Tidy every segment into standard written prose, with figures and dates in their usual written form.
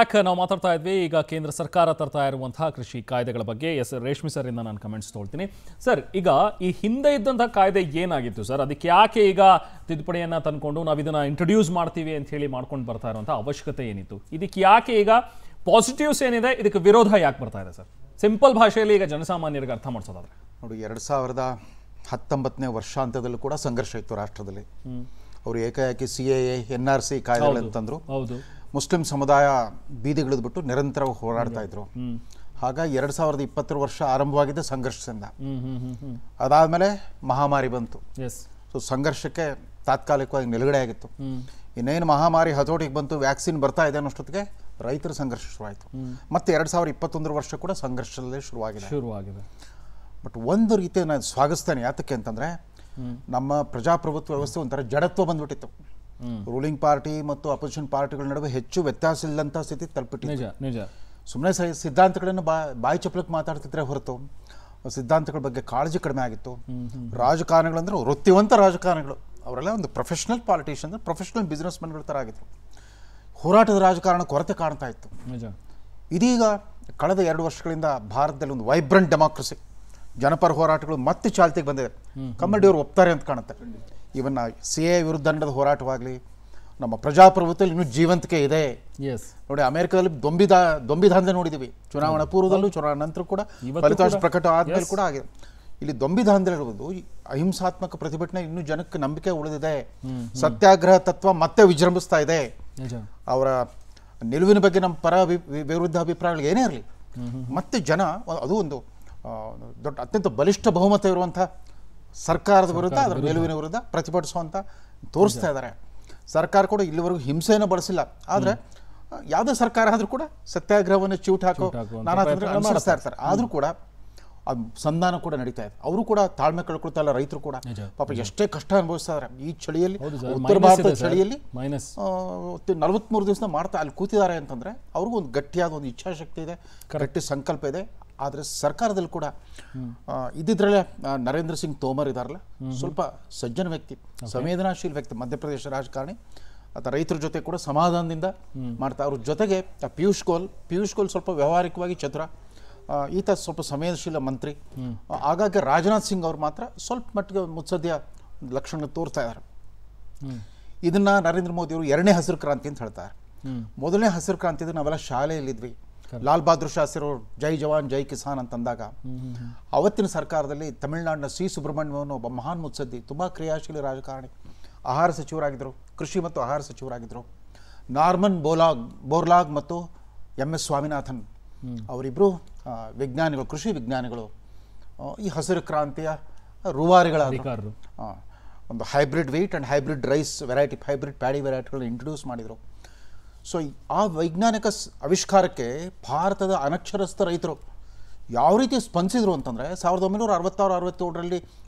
ನಾವು ಮಾತಾಡ್ತಾ ಇದ್ವಿ ಈಗ ಕೇಂದ್ರ ಸರ್ಕಾರ ತರ್ತಾ ಇರುವಂತಹ ಕೃಷಿ ಕಾಯ್ದೆಗಳ ಬಗ್ಗೆ ರೇಷ್ಮೆ ಸರ್ ಇಂದ ನಾನು ಕಮೆಂಟ್ಸ್ ತೊಳ್ತೀನಿ ಸರ್. ಈಗ ಈ ಹಿಂದೆ ಇದ್ದಂತಹ ಕಾಯ್ದೆ ಏನಾಗಿತ್ತು ಸರ್, ಅದಕ್ಕೆ ಯಾಕೆ ಈಗ ತಿದ್ದುಪಡಿಯನ್ನ ತಂದ್ಕೊಂಡು ನಾವು ಇದನ್ನ ಇಂಟ್ರೊಡ್ಯೂಸ್ ಮಾಡ್ತೀವಿ ಅಂತ ಹೇಳಿ ಮಾಡ್ಕೊಂಡು ಬರ್ತಾ ಇರುವಂತಹ ಅವಶ್ಯಕತೆ ಏನಿತ್ತು? ಇದಕ್ಕೆ ಯಾಕೆ ಈಗ ಪಾಸಿಟಿವ್ಸ್ ಏನಿದೆ, ಇದಕ್ಕೆ ವಿರೋಧ ಯಾಕೆ ಬರ್ತಾ ಇದೆ ಸರ್? ಸಿಂಪಲ್ ಭಾಷೆಯಲ್ಲಿ ಈಗ ಜನಸಾಮಾನ್ಯರಿಗೆ ಅರ್ಥ ಮಾಡಿಸೋದಾದ್ರೆ ನೋಡಿ, 2019ನೇ ವರ್ಷಾಂತ್ಯದಲ್ಲೂ ಕೂಡ ಸಂಘರ್ಷ ಇತ್ತು ರಾಷ್ಟ್ರದಲ್ಲಿ. ಅವರು ಏಕಾಏಕಿ CAA NRC ಕಾಯ್ದೆಗಳಂತಂದ್ರು. ಮುಸ್ಲಿಂ ಸಮುದಾಯ ಬೀದಿಗಿಳಿದ್ಬಿಟ್ಟು ನಿರಂತರವಾಗಿ ಹೋರಾಡ್ತಾ ಇದ್ರು. ಹಾಗಾಗಿ 2020 ವರ್ಷ ಆರಂಭವಾಗಿದ್ದ ಸಂಘರ್ಷದಿಂದ ಅದಾದ್ಮೇಲೆ ಮಹಾಮಾರಿ ಬಂತು. ಸೊ ಸಂಘರ್ಷಕ್ಕೆ ತಾತ್ಕಾಲಿಕವಾಗಿ ನಿಲುಗಡೆ ಆಗಿತ್ತು. ಇನ್ನೇನು ಮಹಾಮಾರಿ ಹತೋಟಿಗೆ ಬಂತು, ವ್ಯಾಕ್ಸಿನ್ ಬರ್ತಾ ಇದೆ ಅನ್ನೋಷ್ಟೊತ್ತಿಗೆ ರೈತರ ಸಂಘರ್ಷ ಶುರುವಾಯಿತು. ಮತ್ತೆ 2021 ವರ್ಷ ಕೂಡ ಸಂಘರ್ಷದಲ್ಲೇ ಶುರುವಾಗಿದೆ. ಬಟ್ ಒಂದು ರೀತಿ ನಾನು ಸ್ವಾಗತಿಸ್ತೇನೆ. ಯಾತಕ್ಕೆ ಅಂತಂದ್ರೆ ನಮ್ಮ ಪ್ರಜಾಪ್ರಭುತ್ವ ವ್ಯವಸ್ಥೆ ಒಂಥರ ಜಡತ್ವ ಬಂದ್ಬಿಟ್ಟಿತ್ತು. ರೂಲಿಂಗ್ ಪಾರ್ಟಿ ಮತ್ತು ಅಪೋಸಿಷನ್ ಪಾರ್ಟಿಗಳ ನಡುವೆ ಹೆಚ್ಚು ವ್ಯತ್ಯಾಸ ಇಲ್ಲಂತ ಸ್ಥಿತಿ ತಲುಪಿಟ್ಟಿತ್ತು. ಸುಮ್ಮನೆ ಸಿದ್ಧಾಂತಗಳನ್ನು ಬಾಯಿ ಚಪ್ಪಲಕ್ಕೆ ಮಾತಾಡ್ತಿದ್ರೆ ಹೊರತು ಸಿದ್ಧಾಂತಗಳ ಬಗ್ಗೆ ಕಾಳಜಿ ಕಡಿಮೆ ಆಗಿತ್ತು. ರಾಜಕಾರಣಿಗಳಂದ್ರೆ ವೃತ್ತಿವಂತ ರಾಜಕಾರಣಿಗಳು, ಅವರೆಲ್ಲ ಒಂದು ಪ್ರೊಫೆಷನಲ್ ಪಾಲಿಟಿಷಿಯನ್, ಪ್ರೊಫೆಷನಲ್ ಬಿಸ್ನೆಸ್ ಮೆನ್ಗಳ ಥರ ಆಗಿದ್ರು. ಹೋರಾಟದ ರಾಜಕಾರಣ ಕೊರತೆ ಕಾಣ್ತಾ ಇತ್ತು. ಇದೀಗ ಕಳೆದ 2 ವರ್ಷಗಳಿಂದ ಭಾರತದಲ್ಲಿ ಒಂದು ವೈಬ್ರೆಂಟ್ ಡೆಮಾಕ್ರಸಿ, ಜನಪರ ಹೋರಾಟಗಳು ಮತ್ತೆ ಚಾಲ್ತಿಗೆ ಬಂದಿದೆ. ಕಮ್ಮಡಿಯವರು ಒಪ್ತಾರೆ ಅಂತ ಕಾಣುತ್ತೆ. ಇವನ್ನ CAA ವಿರುದ್ಧ ನಡೆದ ಹೋರಾಟವಾಗಲಿ, ನಮ್ಮ ಪ್ರಜಾಪ್ರಭುತ್ವದಲ್ಲಿ ಇನ್ನೂ ಜೀವಂತಿಕೆ ಇದೆ. ನೋಡಿ, ಅಮೆರಿಕದಲ್ಲಿ ದೊಂಬಿದಾಂಧೆ ನೋಡಿದ್ದೀವಿ. ಚುನಾವಣಾ ಪೂರ್ವದಲ್ಲೂ ಚುನಾವಣಾ ನಂತರ ಕೂಡ ಫಲಿತಾಂಶ ಪ್ರಕಟ ಆದ್ಮೇಲೆ ಕೂಡ ಆಗಿದೆ. ಇಲ್ಲಿ ದೊಂಬಿದಾಂಧೆ ಇರುವುದು ಅಹಿಂಸಾತ್ಮಕ ಪ್ರತಿಭಟನೆ ಇನ್ನೂ ಜನಕ್ಕೆ ನಂಬಿಕೆ ಉಳಿದಿದೆ. ಸತ್ಯಾಗ್ರಹ ತತ್ವ ಮತ್ತೆ ವಿಜೃಂಭಿಸ್ತಾ ಇದೆ. ಅವರ ನಿಲುವಿನ ಬಗ್ಗೆ ನಮ್ಮ ಪರ ವಿರುದ್ಧ ಅಭಿಪ್ರಾಯಗಳು ಏನೇ ಇರಲಿ, ಮತ್ತೆ ಜನ ಅದು ಒಂದು ದೊಡ್ಡ ಅತ್ಯಂತ ಬಲಿಷ್ಠ ಬಹುಮತ ಇರುವಂತಹ ಸರ್ಕಾರದ ವಿರುದ್ಧ, ಅದರ ನಿಲುವಿನ ವಿರುದ್ಧ ಪ್ರತಿಭಟಿಸುವಂತ ತೋರಿಸ್ತಾ ಇದ್ದಾರೆ. ಸರ್ಕಾರ ಕೂಡ ಇಲ್ಲಿವರೆಗೂ ಹಿಂಸೆಯನ್ನು ಬಳಸಿಲ್ಲ. ಆದರೆ ಯಾವುದೇ ಸರ್ಕಾರ ಆದರೂ ಕೂಡ ಸತ್ಯಾಗ್ರಹವನ್ನು ಚಿವುಟ್ ಹಾಕೋ ನಾನಾ ಅನುಸರಿಸ್ತಾ ಇರ್ತಾರೆ. ಆದರೂ ಕೂಡ ಸಂಧಾನ ಕೂಡ ನಡೀತಾ ಇದೆ. ಅವರು ಕೂಡ ತಾಳ್ಮೆ ಕಳ್ಕೊಳ್ತಾ ಇಲ್ಲ. ರೈತರು ಕೂಡ ಪಾಪ ಎಷ್ಟೇ ಕಷ್ಟ ಅನುಭವಿಸ್ತಾ ಇದ್ದಾರೆ ಈ ಚಳಿಯಲ್ಲಿ. ಉತ್ತರ ಭಾರತದ ಚಳಿಯಲ್ಲಿ 43 ದಿವಸ ಮಾಡ್ತಾ ಅಲ್ಲಿ ಕೂತಿದ್ದಾರೆ ಅಂತಂದ್ರೆ ಅವ್ರಿಗೂ ಒಂದು ಗಟ್ಟಿಯಾದ ಒಂದು ಇಚ್ಛಾಶಕ್ತಿ ಇದೆ, ಗಟ್ಟಿ ಸಂಕಲ್ಪ ಇದೆ. ಆದರೆ ಸರ್ಕಾರದಲ್ಲಿ ಕೂಡ ಇದ್ದಿದ್ರಲ್ಲೇ ನರೇಂದ್ರ ಸಿಂಗ್ ತೋಮರ್ ಇದಾರಲ್ಲ, ಸ್ವಲ್ಪ ಸಜ್ಜನ ವ್ಯಕ್ತಿ, ಸಂವೇದನಾಶೀಲ ವ್ಯಕ್ತಿ, ಮಧ್ಯಪ್ರದೇಶ ರಾಜಕಾರಣಿ. ಅಥವಾ ರೈತರ ಜೊತೆ ಕೂಡ ಸಮಾಧಾನದಿಂದ ಮಾಡ್ತಾ, ಅವ್ರ ಜೊತೆಗೆ ಪಿಯೂಷ್ ಗೋಯಲ್ ಸ್ವಲ್ಪ ವ್ಯಾವಹಾರಿಕವಾಗಿ ಚತುರ, ಈತ ಸ್ವಲ್ಪ ಸಂವೇದನಶೀಲ ಮಂತ್ರಿ. ಹಾಗಾಗಿ ರಾಜನಾಥ್ ಸಿಂಗ್ ಅವ್ರು ಮಾತ್ರ ಸ್ವಲ್ಪ ಮಟ್ಟಿಗೆ ಮುತ್ಸದ್ಯ ಲಕ್ಷಣ ತೋರ್ತಾ ಇದ್ದಾರೆ. ಇದನ್ನ ನರೇಂದ್ರ ಮೋದಿ ಅವರು 2ನೇ ಹಸಿರು ಕ್ರಾಂತಿ ಅಂತ ಹೇಳ್ತಾರೆ. ಮೊದಲನೇ ಹಸಿರು ಕ್ರಾಂತಿ ನಾವೆಲ್ಲ ಶಾಲೆಯಲ್ಲಿದ್ವಿ. ಲಾಲ್ ಬಹದ್ದೂರ್ ಶಾಸ್ತ್ರಿ ಅವರು ಜೈ ಜವಾನ್ ಜೈ ಕಿಸಾನ್ ಅಂತಂದಾಗ ಅವತ್ತಿನ ಸರ್ಕಾರದಲ್ಲಿ ತಮಿಳುನಾಡಿನ C. ಸುಬ್ರಹ್ಮಣ್ಯಂ ಒಬ್ಬ ಮಹಾನ್ ಮುತ್ಸದ್ದಿ, ತುಂಬಾ ಕ್ರಿಯಾಶೀಲ ರಾಜಕಾರಣಿ, ಆಹಾರ ಸಚಿವರಾಗಿದ್ದರು, ಕೃಷಿ ಮತ್ತು ಆಹಾರ ಸಚಿವರಾಗಿದ್ದರು. ನಾರ್ಮನ್ ಬೋರ್ಲಾಗ್ ಮತ್ತು MS ಸ್ವಾಮಿನಾಥನ್ ಅವರಿಬ್ಬರು ವಿಜ್ಞಾನಿಗಳು, ಕೃಷಿ ವಿಜ್ಞಾನಿಗಳು. ಈ ಹಸಿರು ಕ್ರಾಂತಿಯ ರೂವಾರಿಗಳಾದರು. ಒಂದು hybrid wheat and hybrid rice variety, hybrid paddy ವೆರೈಟಿಗಳನ್ನ ಇಂಟ್ರೊಡ್ಯೂಸ್ ಮಾಡಿದರು. ಸೊ ಆ ವೈಜ್ಞಾನಿಕ ಆವಿಷ್ಕಾರಕ್ಕೆ ಭಾರತದ ಅನಕ್ಷರಸ್ಥ ರೈತರು ಯಾವ ರೀತಿ ಸ್ಪಂದಿಸಿದ್ರು ಅಂತಂದರೆ 1966-67ರಲ್ಲಿ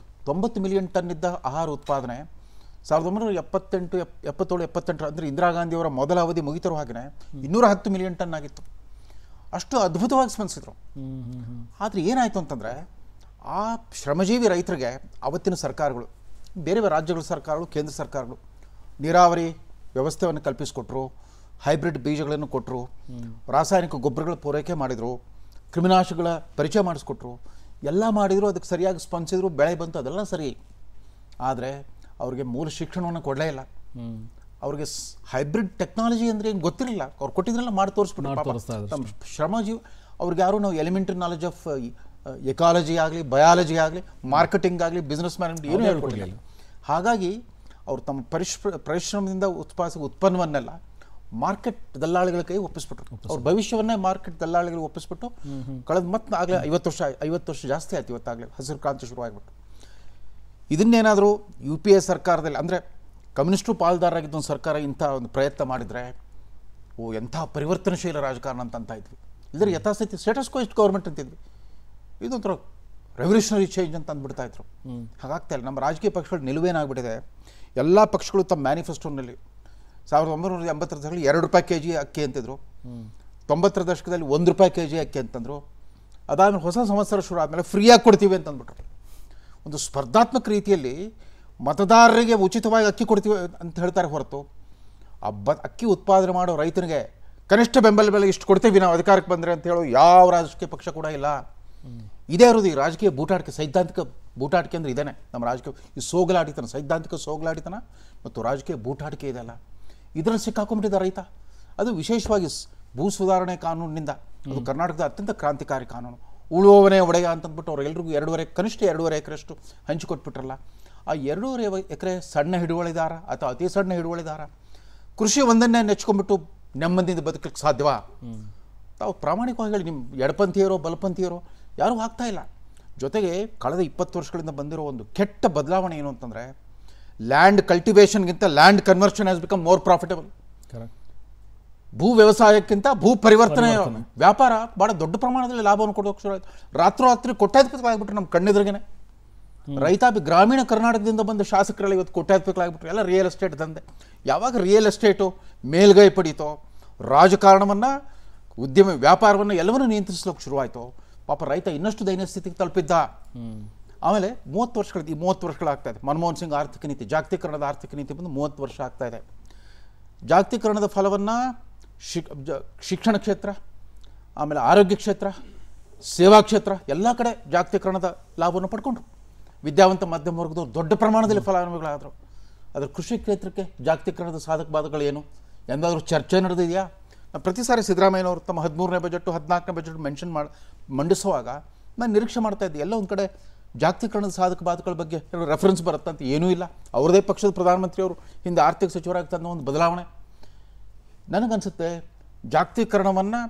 90 ಮಿಲಿಯನ್ ಟನ್ ಇದ್ದ ಆಹಾರ ಉತ್ಪಾದನೆ 1977-78 ಅಂದರೆ ಇಂದಿರಾ ಗಾಂಧಿಯವರ ಮೊದಲ ಅವಧಿ ಮುಗಿತಿರೋ ಹಾಗೆ 210 ಮಿಲಿಯನ್ ಟನ್ ಆಗಿತ್ತು. ಅಷ್ಟು ಅದ್ಭುತವಾಗಿ ಸ್ಪಂದಿಸಿದ್ರು. ಆದರೆ ಏನಾಯಿತು ಅಂತಂದರೆ ಆ ಶ್ರಮಜೀವಿ ರೈತರಿಗೆ ಅವತ್ತಿನ ಸರ್ಕಾರಗಳು, ಬೇರೆ ಬೇರೆ ರಾಜ್ಯಗಳ ಸರ್ಕಾರಗಳು, ಕೇಂದ್ರ ಸರ್ಕಾರಗಳು ನೀರಾವರಿ ವ್ಯವಸ್ಥೆಯನ್ನು ಕಲ್ಪಿಸಿಕೊಟ್ರು, ಹೈಬ್ರಿಡ್ ಬೀಜಗಳನ್ನು ಕೊಟ್ಟರು, ರಾಸಾಯನಿಕ ಗೊಬ್ಬರಗಳ ಪೂರೈಕೆ ಮಾಡಿದರು, ಕ್ರಿಮಿನಾಶಕಗಳ ಪರಿಚಯ ಮಾಡಿಸ್ಕೊಟ್ರು, ಎಲ್ಲ ಮಾಡಿದರು. ಅದಕ್ಕೆ ಸರಿಯಾಗಿ ಸ್ಪಂದಿಸಿದ್ರು, ಬೆಳೆ ಬಂತು, ಅದೆಲ್ಲ ಸರಿ. ಆದರೆ ಅವ್ರಿಗೆ ಮೂಲ ಶಿಕ್ಷಣವನ್ನು ಕೊಡಲೇ ಇಲ್ಲ. ಅವ್ರಿಗೆ ಹೈಬ್ರಿಡ್ ಟೆಕ್ನಾಲಜಿ ಅಂದರೆ ಏನು ಗೊತ್ತಿರಲಿಲ್ಲ. ಅವ್ರು ಕೊಟ್ಟಿದ್ರೆಲ್ಲ ಮಾಡಿ ತೋರಿಸ್ಬಿಟ್ಟು ನಮ್ಮ ಶ್ರಮಜೀವಿ ಅವ್ರಿಗೆ ಯಾರು ನಾವು ಎಲಿಮೆಂಟರಿ ನಾಲೆಜ್ ಆಫ್ ಎಕಾಲಜಿ ಆಗಲಿ, ಬಯಾಲಜಿ ಆಗಲಿ, ಮಾರ್ಕೆಟಿಂಗ್ ಆಗಲಿ, ಬಿಸ್ನೆಸ್ ಮ್ಯಾನೇಜ್ಮೆಂಟ್ ಏನೂ ಹೇಳ್ಕೊಟ್ಟಿಲ್ಲ. ಹಾಗಾಗಿ ಅವರು ತಮ್ಮ ಪರಿಶ್ರಮದಿಂದ ಉತ್ಪಾದಿಸುವ ಉತ್ಪನ್ನವನ್ನೆಲ್ಲ ಮಾರ್ಕೆಟ್ ದಲ್ಲಾಳಿಗಳ ಕೈ ಒಪ್ಪಿಸ್ಬಿಟ್ರು. ಅವ್ರ ಭವಿಷ್ಯವನ್ನೇ ಮಾರ್ಕೆಟ್ ದಲ್ಲಾಳಿಗಳಿಗೆ ಒಪ್ಪಿಸ್ಬಿಟ್ಟು ಕಳೆದ ಮತ್ತೆ ಆಗಲೇ 50 ವರ್ಷ ಜಾಸ್ತಿ ಆಯ್ತು. ಇವತ್ತಾಗಲೇ ಹಸಿರು ಕ್ರಾಂತಿ ಶುರುವಾಗಿಬಿಟ್ಟು ಇದನ್ನೇನಾದರೂ UPA ಸರ್ಕಾರದಲ್ಲಿ ಅಂದರೆ ಕಮ್ಯುನಿಸ್ಟರು ಪಾಲ್ದಾರಾಗಿದ್ದ ಒಂದು ಸರ್ಕಾರ ಇಂಥ ಒಂದು ಪ್ರಯತ್ನ ಮಾಡಿದರೆ ಎಂಥ ಪರಿವರ್ತನಶೀಲ ರಾಜಕಾರಣ ಅಂತ ಇದ್ವಿ. ಇದರ ಯಥಾಸ್ಥಿತಿ ಸ್ಟೇಟಸ್ ಕೋ ಗೌರ್ಮೆಂಟ್ ಅಂತಿದ್ವಿ. ಇದೊಂಥರ ರೆವಲ್ಯೂಷನರಿ ಚೇಂಜ್ ಅಂತ ಅಂದ್ಬಿಡ್ತಾ ಇದ್ರು. ಹಾಗಾಗ್ತಾ ಇಲ್ಲ. ನಮ್ಮ ರಾಜಕೀಯ ಪಕ್ಷಗಳ ನಿಲುವೇನಾಗ್ಬಿಟ್ಟಿದೆ, ಎಲ್ಲ ಪಕ್ಷಗಳು ತಮ್ಮ ಮ್ಯಾನಿಫೆಸ್ಟೋನಲ್ಲಿ 1980ರ ದಶಕದಲ್ಲಿ ₹2 kg ಅಕ್ಕಿ ಅಂತಿದ್ರು, 90ರ ದಶಕದಲ್ಲಿ ₹1 kg ಅಕ್ಕಿ ಅಂತಂದರು. ಅದಾದಮೇಲೆ ಹೊಸ ಸಂವತ್ಸರ ಶುರು ಆದಮೇಲೆ ಫ್ರೀಯಾಗಿ ಕೊಡ್ತೀವಿ ಅಂತಂದ್ಬಿಟ್ರು. ಒಂದು ಸ್ಪರ್ಧಾತ್ಮಕ ರೀತಿಯಲ್ಲಿ ಮತದಾರರಿಗೆ ಉಚಿತವಾಗಿ ಅಕ್ಕಿ ಕೊಡ್ತೀವಿ ಅಂತ ಹೇಳ್ತಾರೆ ಹೊರತು ಅಕ್ಕಿ ಉತ್ಪಾದನೆ ಮಾಡೋ ರೈತನಿಗೆ ಕನಿಷ್ಠ ಬೆಂಬಲ ಬೆಲೆ ಇಷ್ಟು ಕೊಡ್ತೀವಿ ನಾವು ಅಧಿಕಾರಕ್ಕೆ ಬಂದರೆ ಅಂತ ಹೇಳೋ ಯಾವ ರಾಜಕೀಯ ಪಕ್ಷ ಕೂಡ ಇಲ್ಲ. ಇದೇ ಇರೋದು ಈ ರಾಜಕೀಯ ಬೂಟಾಟಿಕೆ, ಸೈದ್ಧಾಂತಿಕ ಬೂಟಾಟಿಕೆ ಅಂದರೆ ಇದೇನೆ ನಮ್ಮ ರಾಜಕೀಯ. ಈ ಸೋಗಲಾಡಿತನ, ಸೈದ್ಧಾಂತಿಕ ಸೋಗಲಾಡಿತನ ಮತ್ತು ರಾಜಕೀಯ ಬೂಟಾಟಿಕೆ ಇದೆಲ್ಲ, ಇದರಲ್ಲಿ ಸಿಕ್ಕಾಕೊಂಡ್ಬಿಟ್ಟಿದ್ದ ರೈತ. ಅದು ವಿಶೇಷವಾಗಿ ಭೂ ಸುಧಾರಣೆ ಕಾನೂನಿನಿಂದ, ಅದು ಕರ್ನಾಟಕದ ಅತ್ಯಂತ ಕ್ರಾಂತಿಕಾರಿ ಕಾನೂನು. ಉಳುವವನೇ ಒಡೆಯ ಅಂತಂದ್ಬಿಟ್ಟು ಅವ್ರು ಎಲ್ರಿಗೂ ಕನಿಷ್ಠ 2.5 ಎಕರೆಷ್ಟು ಹಂಚಿಕೊಟ್ಬಿಟ್ರಲ್ಲ. ಆ 2.5 ಎಕರೆ ಸಣ್ಣ ಹಿಡುವಳಿದಾರ ಅಥವಾ ಅತಿ ಸಣ್ಣ ಹಿಡುವಳಿದಾರ ಕೃಷಿ ಒಂದನ್ನೇ ನೆಚ್ಕೊಂಡ್ಬಿಟ್ಟು ನೆಮ್ಮದಿಯಿಂದ ಬದುಕಲಿಕ್ಕೆ ಸಾಧ್ಯವಾ? ತಾವು ಪ್ರಾಮಾಣಿಕವಾಗಿ ಹೇಳಿ, ನಿಮ್ಮ ಎಡಪಂಥೀಯರೋ ಬಲಪಂಥೀಯರೋ ಯಾರೂ ಆಗ್ತಾ ಇಲ್ಲ. ಜೊತೆಗೆ ಕಳೆದ 20 ವರ್ಷಗಳಿಂದ ಬಂದಿರೋ ಒಂದು ಕೆಟ್ಟ ಬದಲಾವಣೆ ಏನು ಅಂತಂದರೆ, ಲ್ಯಾಂಡ್ ಕಲ್ಟಿವೇಷನ್ಗಿಂತ land conversion has become more profitable. ಭೂ ವ್ಯವಸಾಯಕ್ಕಿಂತ ಭೂ ಪರಿವರ್ತನೆ ವ್ಯಾಪಾರ ಭಾಳ ದೊಡ್ಡ ಪ್ರಮಾಣದಲ್ಲಿ ಲಾಭವನ್ನು ಕೊಡೋಕೆ ಶುರು ಆಯಿತು. ರಾತ್ರೋರಾತ್ರಿ ಕೋಟ್ಯಾಧಿಪತಿಗಳಾಗ್ಬಿಟ್ರು ನಮ್ಮ ಕಣ್ಣೆದುರಿಗೇನೆ. ರೈತಾಪಿ ಗ್ರಾಮೀಣ ಕರ್ನಾಟಕದಿಂದ ಬಂದ ಶಾಸಕರೆಲ್ಲ ಇವತ್ತು ಕೋಟ್ಯಾಧಿಪತಿಗಳಾಗ್ಬಿಟ್ರು. ಎಲ್ಲ ರಿಯಲ್ ಎಸ್ಟೇಟ್ ದಂಧೆ. ಯಾವಾಗ ರಿಯಲ್ ಎಸ್ಟೇಟು ಮೇಲ್ಗೈ ಪಡೀತೋ, ರಾಜಕಾರಣವನ್ನು, ಉದ್ಯಮ ವ್ಯಾಪಾರವನ್ನು ಎಲ್ಲವನ್ನೂ ನಿಯಂತ್ರಿಸೋಕೆ ಶುರುವಾಯಿತು. ಪಾಪ ರೈತ ಇನ್ನಷ್ಟು ದೈನ್ಯ ಸ್ಥಿತಿಗೆ ತಲುಪಿದ್ದ. ಆಮೇಲೆ 30 ವರ್ಷಗಳಾಗ್ತಾ ಇದೆ. ಮನಮೋಹನ್ ಸಿಂಗ್ ಆರ್ಥಿಕ ನೀತಿ, ಜಾಗತೀಕರಣದ ಆರ್ಥಿಕ ನೀತಿ ಬಂದು 30 ವರ್ಷ ಆಗ್ತಾ ಇದೆ. ಜಾಗತೀಕರಣದ ಫಲವನ್ನು ಶಿಕ್ಷಣ ಕ್ಷೇತ್ರ, ಆಮೇಲೆ ಆರೋಗ್ಯ ಕ್ಷೇತ್ರ, ಸೇವಾ ಕ್ಷೇತ್ರ ಎಲ್ಲ ಕಡೆ ಜಾಗತೀಕರಣದ ಲಾಭವನ್ನು ಪಡ್ಕೊಂಡ್ರು. ವಿದ್ಯಾವಂತ ಮಧ್ಯಮ ವರ್ಗದವರು ದೊಡ್ಡ ಪ್ರಮಾಣದಲ್ಲಿ ಫಲಾನುಭವಿಗಳಾದರು. ಅದರ ಕೃಷಿ ಕ್ಷೇತ್ರಕ್ಕೆ ಜಾಗತೀಕರಣದ ಸಾಧಕ ಬಾಧಕಗಳೇನು ಎಂದಾದರೂ ಚರ್ಚೆ ನಡೆದಿದೆಯಾ? ಪ್ರತಿ ಸಾರಿ ಸಿದ್ದರಾಮಯ್ಯನವರು ತಮ್ಮ 13ನೇ ಬಜೆಟು 14ನೇ ಬಜೆಟ್ ಮಂಡಿಸುವಾಗ ನಾನು ನಿರೀಕ್ಷೆ ಮಾಡ್ತಾ ಇದ್ದೆ, ಎಲ್ಲ ಒಂದು ಕಡೆ ಜಾಗತೀಕರಣದ ಸಾಧಕ ಬಾಧಕಗಳ ಬಗ್ಗೆ ರೆಫರೆನ್ಸ್ ಬರುತ್ತಂತ ಏನೂ ಇಲ್ಲ. ಅವರದೇ ಪಕ್ಷದ ಪ್ರಧಾನಮಂತ್ರಿಯವರು ಹಿಂದೆ ಆರ್ಥಿಕ ಸಚಿವರಾಗಿ ತಂದ ಒಂದು ಬದಲಾವಣೆ. ನನಗನ್ಸುತ್ತೆ ಜಾಗತೀಕರಣವನ್ನು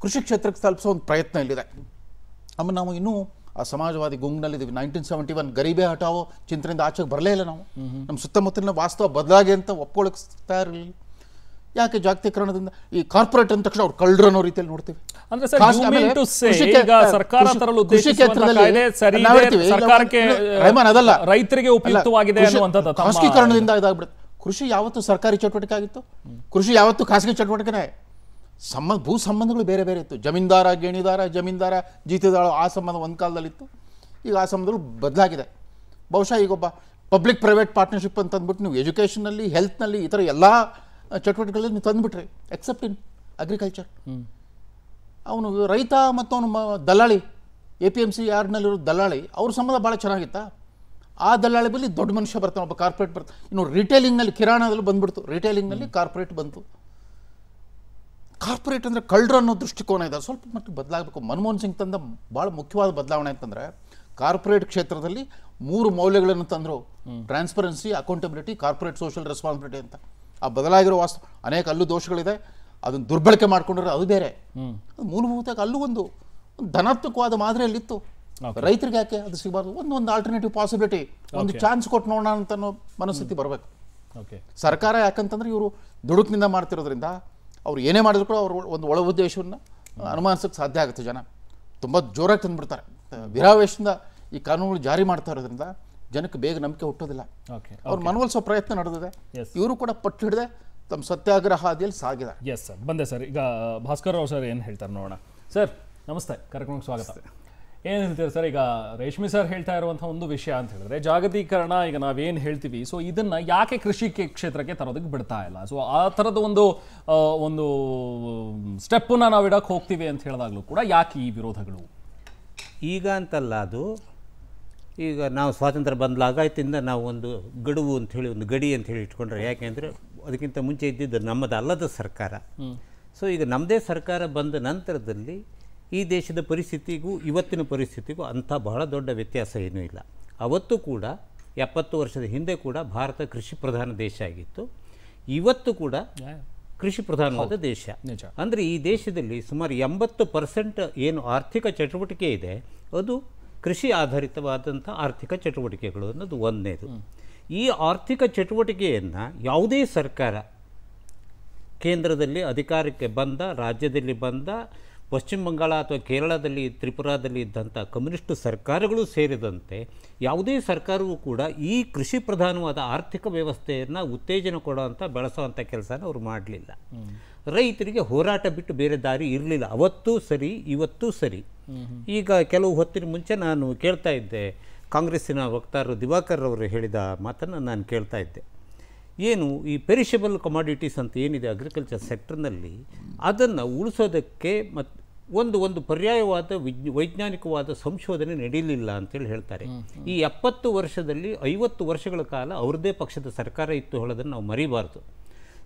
ಕೃಷಿ ಕ್ಷೇತ್ರಕ್ಕೆ ತಲುಪಿಸೋ ಒಂದು ಪ್ರಯತ್ನ ಇಲ್ಲಿದೆ. ಆಮೇಲೆ ನಾವು ಇನ್ನೂ ಆ ಸಮಾಜವಾದಿ ಗುಂಗಿನಲ್ಲಿದ್ದೀವಿ. 1971 ಗರೀಬೆ ಹಟಾವೋ ಚಿಂತನೆಯಿಂದ ಆಚೆಗೆ ಬರಲೇ ಇಲ್ಲ. ನಾವು ನಮ್ಮ ಸುತ್ತಮುತ್ತಲಿನ ವಾಸ್ತವ ಬದಲಾಗಿ ಅಂತ ಒಪ್ಕೊಳ್ಳೋಕೆ ತಯಾರಿರಲಿಲ್ಲ. ಯಾಕೆ? ಜಾಗತೀಕರಣದಿಂದ ಈ ಕಾರ್ಪೊರೇಟ್ ಅಂದ ತಕ್ಷಣ ಅವ್ರು ಕಳ್ಳರು ಅನ್ನೋ ರೀತಿಯಲ್ಲಿ ನೋಡ್ತೀವಿ. ರೈತರಿಗೆ ಉಪಯುಕ್ತವಾಗಿದೆ ಅನ್ನುವಂಥದ್ದು ಖಾಸಗೀಕರಣದಿಂದ ಇದಾಗ್ಬಿಡುತ್ತೆ. ಕೃಷಿ ಯಾವತ್ತು ಸರ್ಕಾರಿ ಚಟುವಟಿಕೆ ಆಗಿತ್ತು, ಕೃಷಿ ಯಾವತ್ತು ಖಾಸಗಿ ಚಟುವಟಿಕೆನೇ. ಭೂ ಸಂಬಂಧಗಳು ಬೇರೆ ಬೇರೆ ಇತ್ತು. ಜಮೀನ್ದಾರ ಗೇಣಿದಾರ, ಜಮೀನ್ದಾರ ಜೀತದಾಳ, ಆ ಸಂಬಂಧ ಒಂದು ಕಾಲದಲ್ಲಿತ್ತು. ಈಗ ಆ ಸಂಬಂಧಗಳು ಬದಲಾಗಿದೆ. ಬಹುಶಃ ಈಗೊಬ್ಬ ಪಬ್ಲಿಕ್ ಪ್ರೈವೇಟ್ ಪಾರ್ಟ್ನರ್ಶಿಪ್ ಅಂತ ಅಂದ್ಬಿಟ್ಟು ನೀವು ಎಜುಕೇಷನ್ನಲ್ಲಿ, ಹೆಲ್ತ್ನಲ್ಲಿ, ಈ ಥರ ಎಲ್ಲ ಚಟುವಟಿಕೆಗಳಲ್ಲಿ ನೀವು ತಂದುಬಿಟ್ರಿ, ಎಕ್ಸೆಪ್ಟ್ ಇನ್ ಅಗ್ರಿಕಲ್ಚರ್. ಅವನು ರೈತ ಮತ್ತು ಅವನು ದಲ್ಲಾಳಿ, APMC ಯಾರ್ಡ್ನಲ್ಲಿರೋ ದಲ್ಲಾಳಿ, ಅವ್ರ ಸಂಬಂಧ ಭಾಳ ಚೆನ್ನಾಗಿತ್ತಾ? ಆ ದಲ್ಲಾಳಿ ಬಳಿ ದೊಡ್ಡ ಮನುಷ್ಯ ಬರ್ತಾನೆ, ಒಬ್ಬ ಕಾರ್ಪೊರೇಟ್ ಬರ್ತಾನೆ. ಇನ್ನು ರಿಟೇಲಿಂಗ್ನಲ್ಲಿ, ಕಿರಾಣದಲ್ಲಿ ಬಂದ್ಬಿಡ್ತು, ರಿಟೇಲಿಂಗ್ನಲ್ಲಿ ಕಾರ್ಪೊರೇಟ್ ಬಂತು. ಕಾರ್ಪೊರೇಟ್ ಅಂದರೆ ಕಳ್ಳರು ಅನ್ನೋ ದೃಷ್ಟಿಕೋನ ಇದೆ, ಸ್ವಲ್ಪ ಮಟ್ಟಿಗೆ ಬದಲಾಗಬೇಕು. ಮನಮೋಹನ್ ಸಿಂಗ್ ತಂದ ಭಾಳ ಮುಖ್ಯವಾದ ಬದಲಾವಣೆ ಅಂತಂದರೆ, ಕಾರ್ಪೊರೇಟ್ ಕ್ಷೇತ್ರದಲ್ಲಿ 3 ಮೌಲ್ಯಗಳನ್ನು ತಂದರು: transparency, accountability, corporate social responsibility ಅಂತ. ಆ ಬದಲಾಗಿರೋ ಅನೇಕ ಅಲ್ಲೂ ದೋಷಗಳಿದೆ, ಅದನ್ನು ದುರ್ಬಳಕೆ ಮಾಡ್ಕೊಂಡ್ರೆ ಅದು ಬೇರೆ. ಮೂಲಭೂತವಾಗಿ ಅಲ್ಲೂ ಒಂದು ಧನಾತ್ಮಕವಾದ ಮಾದರಿಯಲ್ಲಿತ್ತು. ರೈತರಿಗೆ ಯಾಕೆ ಅದು ಸಿಗಬಾರ್ದು? ಒಂದು ಆಲ್ಟರ್ನೇಟಿವ್ ಪಾಸಿಬಿಲಿಟಿ, ಒಂದು ಚಾನ್ಸ್ ಕೊಟ್ಟು ನೋಡೋಣ ಅಂತ ಅನ್ನೋ ಮನಸ್ಥಿತಿ ಬರಬೇಕು. ಸರ್ಕಾರ ಯಾಕಂತಂದ್ರೆ ಇವರು ದುಡುಕಿನಿಂದ ಮಾಡ್ತಿರೋದ್ರಿಂದ ಅವ್ರು ಏನೇ ಮಾಡಿದ್ರು ಕೂಡ ಅವ್ರು ಒಂದು ಒಳ ಉದ್ದೇಶವನ್ನು ಅನುಮಾನಿಸೋಕ್ಕೆ ಸಾಧ್ಯ ಆಗುತ್ತೆ. ಜನ ತುಂಬ ಜೋರಾಗಿ ತಂದುಬಿಡ್ತಾರೆ. ವಿರಾವೇಶದಿಂದ ಈ ಕಾನೂನುಗಳು ಜಾರಿ ಮಾಡ್ತಾ ಇರೋದ್ರಿಂದ ಜನಕ್ಕೆ ಬೇಗ ನಂಬಿಕೆ ಹುಟ್ಟೋದಿಲ್ಲ. ಅವ್ರು ಮನವೊಲಿಸೋ ಪ್ರಯತ್ನ ನಡೆದಿದೆ. ಇವರು ಕೂಡ ಪಟ್ಟು ಹಿಡಿದೆ ತಮ್ಮ ಸತ್ಯಾಗ್ರಹ ಹಾದಿಯಲ್ಲಿ ಸಾಗಿದ್ದಾರೆ. ಎಸ್ ಸರ್, ಬಂದೆ ಸರ್. ಈಗ ಭಾಸ್ಕರ್ ರಾವ್ ಸರ್ ಏನು ಹೇಳ್ತಾರೆ ನೋಡೋಣ. ಸರ್ ನಮಸ್ತೆ, ಕಾರ್ಯಕ್ರಮಕ್ಕೆ ಸ್ವಾಗತ. ಏನು ಹೇಳ್ತೀರಿ ಸರ್? ಈಗ ರೇಷ್ಮೆ ಸರ್ ಹೇಳ್ತಾ ಇರುವಂಥ ಒಂದು ವಿಷಯ ಅಂತ ಹೇಳಿದ್ರೆ, ಜಾಗತೀಕರಣ ಈಗ ನಾವೇನು ಹೇಳ್ತೀವಿ, ಸೊ ಇದನ್ನು ಯಾಕೆ ಕೃಷಿ ಕ್ಷೇತ್ರಕ್ಕೆ ತರೋದಕ್ಕೆ ಬಿಡ್ತಾ ಇಲ್ಲ? ಸೊ ಆ ಥರದ ಒಂದು ಸ್ಟೆಪ್ಪನ್ನು ನಾವು ಇಡಕ್ಕೆ ಹೋಗ್ತೀವಿ ಅಂತ ಹೇಳಿದಾಗಲೂ ಕೂಡ ಯಾಕೆ ಈ ವಿರೋಧಗಳು? ಈಗ ಅಂತಲ್ಲ, ಅದು ಈಗ ನಾವು ಸ್ವಾತಂತ್ರ್ಯ ಬಂದಲಾಗಾಯ್ತಿಂದ ನಾವು ಒಂದು ಗಡುವು ಅಂಥೇಳಿ, ಒಂದು ಗಡಿ ಅಂಥೇಳಿ ಇಟ್ಕೊಂಡ್ರೆ, ಯಾಕೆಂದರೆ ಅದಕ್ಕಿಂತ ಮುಂಚೆ ಇದ್ದಿದ್ದು ನಮ್ಮದಲ್ಲದ ಸರ್ಕಾರ. ಸೊ ಈಗ ನಮ್ಮದೇ ಸರ್ಕಾರ ಬಂದ ನಂತರದಲ್ಲಿ ಈ ದೇಶದ ಪರಿಸ್ಥಿತಿಗೂ ಇವತ್ತಿನ ಪರಿಸ್ಥಿತಿಗೂ ಅಂಥ ಬಹಳ ದೊಡ್ಡ ವ್ಯತ್ಯಾಸ ಏನೂ ಇಲ್ಲ. ಅವತ್ತು ಕೂಡ 70 ವರ್ಷದ ಹಿಂದೆ ಕೂಡ ಭಾರತ ಕೃಷಿ ಪ್ರಧಾನ ದೇಶ ಆಗಿತ್ತು. ಇವತ್ತು ಕೂಡ ಕೃಷಿ ಪ್ರಧಾನವಾದ ದೇಶ. ಅಂದರೆ ಈ ದೇಶದಲ್ಲಿ ಸುಮಾರು 80% ಏನು ಆರ್ಥಿಕ ಚಟುವಟಿಕೆ ಇದೆ ಅದು ಕೃಷಿ ಆಧಾರಿತವಾದಂಥ ಆರ್ಥಿಕ ಚಟುವಟಿಕೆಗಳು ಅನ್ನೋದು ಒಂದನೇದು. ಈ ಆರ್ಥಿಕ ಚಟುವಟಿಕೆಯನ್ನು ಯಾವುದೇ ಸರ್ಕಾರ ಕೇಂದ್ರದಲ್ಲಿ ಅಧಿಕಾರಕ್ಕೆ ಬಂದ, ರಾಜ್ಯದಲ್ಲಿ ಬಂದ, ಪಶ್ಚಿಮ ಬಂಗಾಳ ಅಥವಾ ಕೇರಳದಲ್ಲಿ, ತ್ರಿಪುರಾದಲ್ಲಿ ಇದ್ದಂಥ ಕಮ್ಯುನಿಸ್ಟ್ ಸರ್ಕಾರಗಳು ಸೇರಿದಂತೆ ಯಾವುದೇ ಸರ್ಕಾರವೂ ಕೂಡ ಈ ಕೃಷಿ ಪ್ರಧಾನವಾದ ಆರ್ಥಿಕ ವ್ಯವಸ್ಥೆಯನ್ನು ಉತ್ತೇಜನ ಕೊಡೋವಂಥ, ಬೆಳೆಸೋವಂಥ ಕೆಲಸನ ಅವರು ಮಾಡಲಿಲ್ಲ. ರೈತರಿಗೆ ಹೋರಾಟ ಬಿಟ್ಟು ಬೇರೆ ದಾರಿ ಇರಲಿಲ್ಲ. ಅವತ್ತೂ ಸರಿ, ಇವತ್ತೂ ಸರಿ. ಈಗ ಕೆಲವು ಹೊತ್ತಿನ ಮುಂಚೆ ನಾನು ಕೇಳ್ತಾ ಇದ್ದೆ, ಕಾಂಗ್ರೆಸ್ಸಿನ ವಕ್ತಾರರು ದಿವಾಕರ್ ಅವರು ಹೇಳಿದ ಮಾತನ್ನು ನಾನು ಕೇಳ್ತಾ ಇದ್ದೆ. ಏನು ಈ ಪೆರಿಷಬಲ್ ಕಮಾಡಿಟೀಸ್ ಅಂತ ಏನಿದೆ ಅಗ್ರಿಕಲ್ಚರ್ ಸೆಕ್ಟರ್ನಲ್ಲಿ, ಅದನ್ನು ಉಳಿಸೋದಕ್ಕೆ ಮತ್ತು ಒಂದು ಪರ್ಯಾಯವಾದ ವೈಜ್ಞಾನಿಕವಾದ ಸಂಶೋಧನೆ ನಡೆಯಲಿಲ್ಲ ಅಂತೇಳಿ ಹೇಳ್ತಾರೆ. ಈ 70 ವರ್ಷದಲ್ಲಿ 50 ವರ್ಷಗಳ ಕಾಲ ಅವ್ರದ್ದೇ ಪಕ್ಷದ ಸರ್ಕಾರ ಇತ್ತು ಹೇಳೋದನ್ನು ನಾವು ಮರಿಬಾರ್ದು.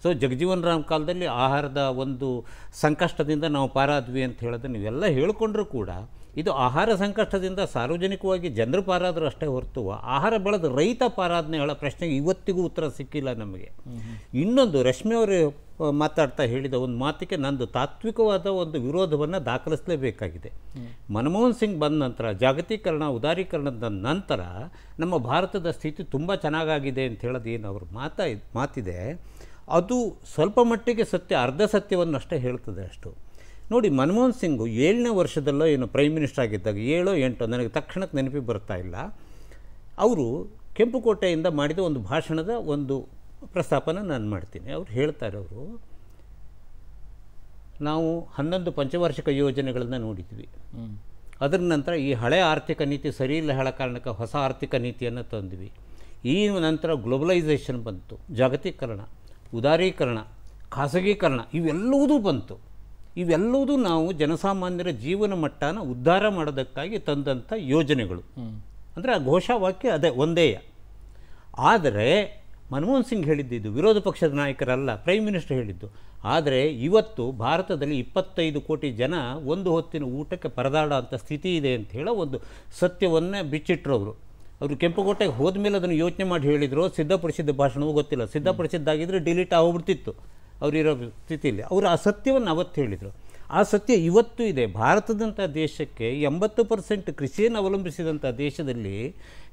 ಸೊ ಜಗಜೀವನ್ ರಾಮ್ ಕಾಲದಲ್ಲಿ ಆಹಾರದ ಒಂದು ಸಂಕಷ್ಟದಿಂದ ನಾವು ಪಾರಾದ್ವಿ ಅಂತ ಹೇಳೋದನ್ನು ನೀವೆಲ್ಲ ಹೇಳ್ಕೊಂಡ್ರೂ ಕೂಡ ಇದು ಆಹಾರ ಸಂಕಷ್ಟದಿಂದ ಸಾರ್ವಜನಿಕವಾಗಿ ಜನರು ಪಾರಾದರೂ ಅಷ್ಟೇ ಹೊರತು ಆಹಾರ ಬೆಳೆದ ರೈತ ಪಾರಾದನೆ ಹೇಳೋ ಪ್ರಶ್ನೆಗೆ ಇವತ್ತಿಗೂ ಉತ್ತರ ಸಿಕ್ಕಿಲ್ಲ ನಮಗೆ. ಇನ್ನೊಂದು ರಶ್ಮಿ ಅವರು ಮಾತಾಡ್ತಾ ಹೇಳಿದ ಒಂದು ಮಾತಿಗೆ ನಂದು ತಾತ್ವಿಕವಾದ ಒಂದು ವಿರೋಧವನ್ನು ದಾಖಲಿಸಲೇಬೇಕಾಗಿದೆ. ಮನಮೋಹನ್ ಸಿಂಗ್ ಬಂದ ನಂತರ ಜಾಗತೀಕರಣ ಉದಾರೀಕರಣದ ನಂತರ ನಮ್ಮ ಭಾರತದ ಸ್ಥಿತಿ ತುಂಬ ಚೆನ್ನಾಗಾಗಿದೆ ಅಂತ ಹೇಳೋದು ಏನು ಅವ್ರ ಮಾತಿದೆ, ಅದು ಸ್ವಲ್ಪ ಮಟ್ಟಿಗೆ ಸತ್ಯ, ಅರ್ಧ ಸತ್ಯವನ್ನು ಅಷ್ಟೇ ಹೇಳ್ತದೆ ಅಷ್ಟು. ನೋಡಿ, ಮನಮೋಹನ್ ಸಿಂಗು 7ನೇ ವರ್ಷದಲ್ಲೋ ಏನು ಪ್ರೈಮ್ ಮಿನಿಸ್ಟರ್ ಆಗಿದ್ದಾಗ 7 8 ನನಗೆ ತಕ್ಷಣಕ್ಕೆ ನೆನಪಿಗೆ ಬರ್ತಾ ಇಲ್ಲ, ಅವರು ಕೆಂಪುಕೋಟೆಯಿಂದ ಮಾಡಿದ ಒಂದು ಭಾಷಣದ ಒಂದು ಪ್ರಸ್ತಾಪನ ನಾನು ಮಾಡ್ತೀನಿ. ಅವ್ರು ಹೇಳ್ತಾರೆ, ಅವರು ನಾವು 11 ಪಂಚವಾರ್ಷಿಕ ಯೋಜನೆಗಳನ್ನು ನೋಡಿದ್ವಿ. ಅದರ ನಂತರ ಈ ಹಳೆಯ ಆರ್ಥಿಕ ನೀತಿ ಸರಿ ಇಲ್ಲ ಹೇಳೋ ಕಾರಣಕ್ಕೆ ಹೊಸ ಆರ್ಥಿಕ ನೀತಿಯನ್ನು ತಂದ್ವಿ. ಈ ನಂತರ ಗ್ಲೋಬಲೈಸೇಷನ್ ಬಂತು, ಜಾಗತೀಕರಣ, ಉದಾರೀಕರಣ, ಖಾಸಗೀಕರಣ ಇವೆಲ್ಲವೂ ಬಂತು. ಇವೆಲ್ಲವೂ ನಾವು ಜನಸಾಮಾನ್ಯರ ಜೀವನ ಮಟ್ಟನ ಉದ್ಧಾರ ಮಾಡೋದಕ್ಕಾಗಿ ತಂದಂಥ ಯೋಜನೆಗಳು. ಅಂದರೆ ಆ ಘೋಷವಾಕ್ಯ ಅದೇ ಒಂದೇಯ. ಆದರೆ ಮನಮೋಹನ್ ಸಿಂಗ್ ಹೇಳಿದ್ದು ವಿರೋಧ ಪಕ್ಷದ ನಾಯಕರಲ್ಲ, ಪ್ರೈಮ್ ಮಿನಿಸ್ಟರ್ ಹೇಳಿದ್ದು. ಆದರೆ ಇವತ್ತು ಭಾರತದಲ್ಲಿ 25 ಕೋಟಿ ಜನ ಒಂದು ಹೊತ್ತಿನ ಊಟಕ್ಕೆ ಪರದಾಡೋ ಅಂಥ ಸ್ಥಿತಿ ಇದೆ ಅಂತ ಹೇಳೋ ಒಂದು ಸತ್ಯವನ್ನೇ ಬಿಚ್ಚಿಟ್ರು ಅವರು. ಅವರು ಕೆಂಪುಕೋಟೆಗೆ ಹೋದ್ಮೇಲೆ ಅದನ್ನು ಯೋಚನೆ ಮಾಡಿ ಹೇಳಿದ್ರು, ಸಿದ್ಧಪಡಿಸಿದ್ದ ಭಾಷಣವೂ ಗೊತ್ತಿಲ್ಲ, ಸಿದ್ಧಪಡಿಸಿದ್ದಾಗಿದ್ದರೆ ಡಿಲೀಟ್ ಆಗೋಗ್ಬಿಡ್ತಿತ್ತು ಅವರಿರೋ ಸ್ಥಿತಿಯಲ್ಲಿ. ಅವರು ಆ ಸತ್ಯವನ್ನು ಅವತ್ತು ಹೇಳಿದರು. ಆ ಸತ್ಯ ಇವತ್ತು ಇದೆ. ಭಾರತದಂಥ ದೇಶಕ್ಕೆ 80% ಕೃಷಿಯನ್ನು ಅವಲಂಬಿಸಿದಂಥ ದೇಶದಲ್ಲಿ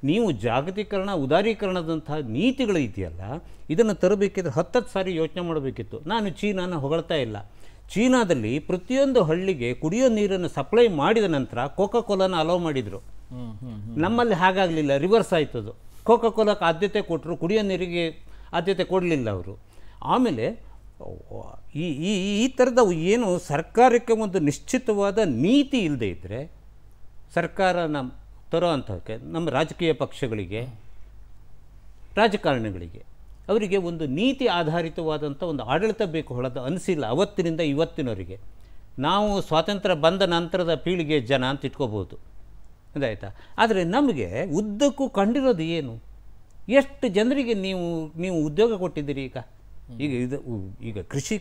ನೀವು ಜಾಗತೀಕರಣ ಉದಾರೀಕರಣದಂಥ ನೀತಿಗಳು ಇದೆಯಲ್ಲ, ಇದನ್ನು ತರಬೇಕಿದ್ರೆ 10 ಸಾರಿ ಯೋಚನೆ ಮಾಡಬೇಕಿತ್ತು. ನಾನು ಚೀನಾನ ಹೊಗಳ್ತಾ ಇಲ್ಲ. ಚೀನಾದಲ್ಲಿ ಪ್ರತಿಯೊಂದು ಹಳ್ಳಿಗೆ ಕುಡಿಯೋ ನೀರನ್ನು ಸಪ್ಲೈ ಮಾಡಿದ ನಂತರ ಕೋಕಾ ಕೋಲಾನ ಅಲೋ ಮಾಡಿದರು. ನಮ್ಮಲ್ಲಿ ಹಾಗಾಗಲಿಲ್ಲ, ರಿವರ್ಸ್ ಆಯ್ತದು. ಕೋಕಾ ಕೋಲಾಕ್ಕೆ ಆದ್ಯತೆ ಕೊಟ್ಟರು, ಕುಡಿಯೋ ನೀರಿಗೆ ಆದ್ಯತೆ ಕೊಡಲಿಲ್ಲ ಅವರು. ಆಮೇಲೆ ಈ ಥರದ ಏನು ಸರ್ಕಾರಕ್ಕೆ ಒಂದು ನಿಶ್ಚಿತವಾದ ನೀತಿ ಇಲ್ಲದೆ ಇದ್ದರೆ, ಸರ್ಕಾರ ತರೋ ಅಂಥಕ್ಕೆ ನಮ್ಮ ರಾಜಕೀಯ ಪಕ್ಷಗಳಿಗೆ, ರಾಜಕಾರಣಿಗಳಿಗೆ ಅವರಿಗೆ ಒಂದು ನೀತಿ ಆಧಾರಿತವಾದಂಥ ಒಂದು ಆಡಳಿತ ಬೇಕು ಹೇಳೋದು ಅನಿಸಿಲ್ಲ ಅವತ್ತಿನಿಂದ ಇವತ್ತಿನವರಿಗೆ. ನಾವು ಸ್ವಾತಂತ್ರ್ಯ ಬಂದ ನಂತರದ ಪೀಳಿಗೆ ಜನ ಅಂತ ಇಟ್ಕೋಬೋದು, ಅದಾಯ್ತಾ. ಆದರೆ ನಮಗೆ ಉದ್ದಕ್ಕೂ ಕಂಡಿರೋದು ಏನು? ಎಷ್ಟು ಜನರಿಗೆ ನೀವು ಉದ್ಯೋಗ ಕೊಟ್ಟಿದ್ದೀರಿ? ಈಗ ಕೃಷಿ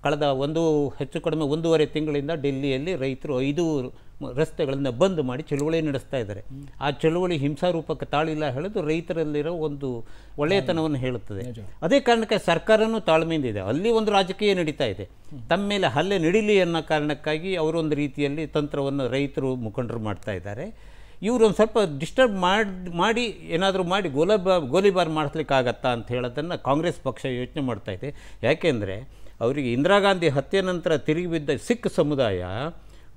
ಕಳೆದ ಹೆಚ್ಚು ಕಡಿಮೆ 1.5 ತಿಂಗಳಿಂದ ಡೆಲ್ಲಿಯಲ್ಲಿ ರೈತರು 5 ರಸ್ತೆಗಳನ್ನು ಬಂದ್ ಮಾಡಿ ಚಳುವಳಿ ನಡೆಸ್ತಾ ಇದ್ದಾರೆ. ಆ ಚಳುವಳಿ ಹಿಂಸಾರೂಪಕ್ಕೆ ತಾಳಿಲ್ಲ ಹೇಳೋದು ರೈತರಲ್ಲಿರೋ ಒಂದು ಒಳ್ಳೆಯತನವನ್ನು ಹೇಳುತ್ತದೆ. ಅದೇ ಕಾರಣಕ್ಕೆ ಸರ್ಕಾರನೂ ತಾಳ್ಮೆಯಿಂದಿದೆ. ಅಲ್ಲಿ ಒಂದು ರಾಜಕೀಯ ನಡೀತಾ ಇದೆ. ತಮ್ಮ ಮೇಲೆ ಹಲ್ಲೆ ನಡೀಲಿ ಅನ್ನೋ ಕಾರಣಕ್ಕಾಗಿ ಅವರೊಂದು ರೀತಿಯಲ್ಲಿ ತಂತ್ರವನ್ನು ರೈತರು ಮುಖಂಡರು ಮಾಡ್ತಾ ಇದ್ದಾರೆ. ಇವರು ಒಂದು ಸ್ವಲ್ಪ ಡಿಸ್ಟರ್ಬ್ ಮಾಡಿ ಏನಾದರೂ ಮಾಡಿ ಗೋಲಿಬಾರ್ ಮಾಡಿಸ್ಲಿಕ್ಕಾಗತ್ತಾ ಅಂತ ಹೇಳೋದನ್ನು ಕಾಂಗ್ರೆಸ್ ಪಕ್ಷ ಯೋಚನೆ ಮಾಡ್ತಾಯಿದೆ. ಯಾಕೆಂದರೆ ಅವರಿಗೆ ಇಂದಿರಾ ಗಾಂಧಿ ಹತ್ಯೆ ನಂತರ ತಿರುಗಿ ಬಿದ್ದ ಸಿಖ್ ಸಮುದಾಯ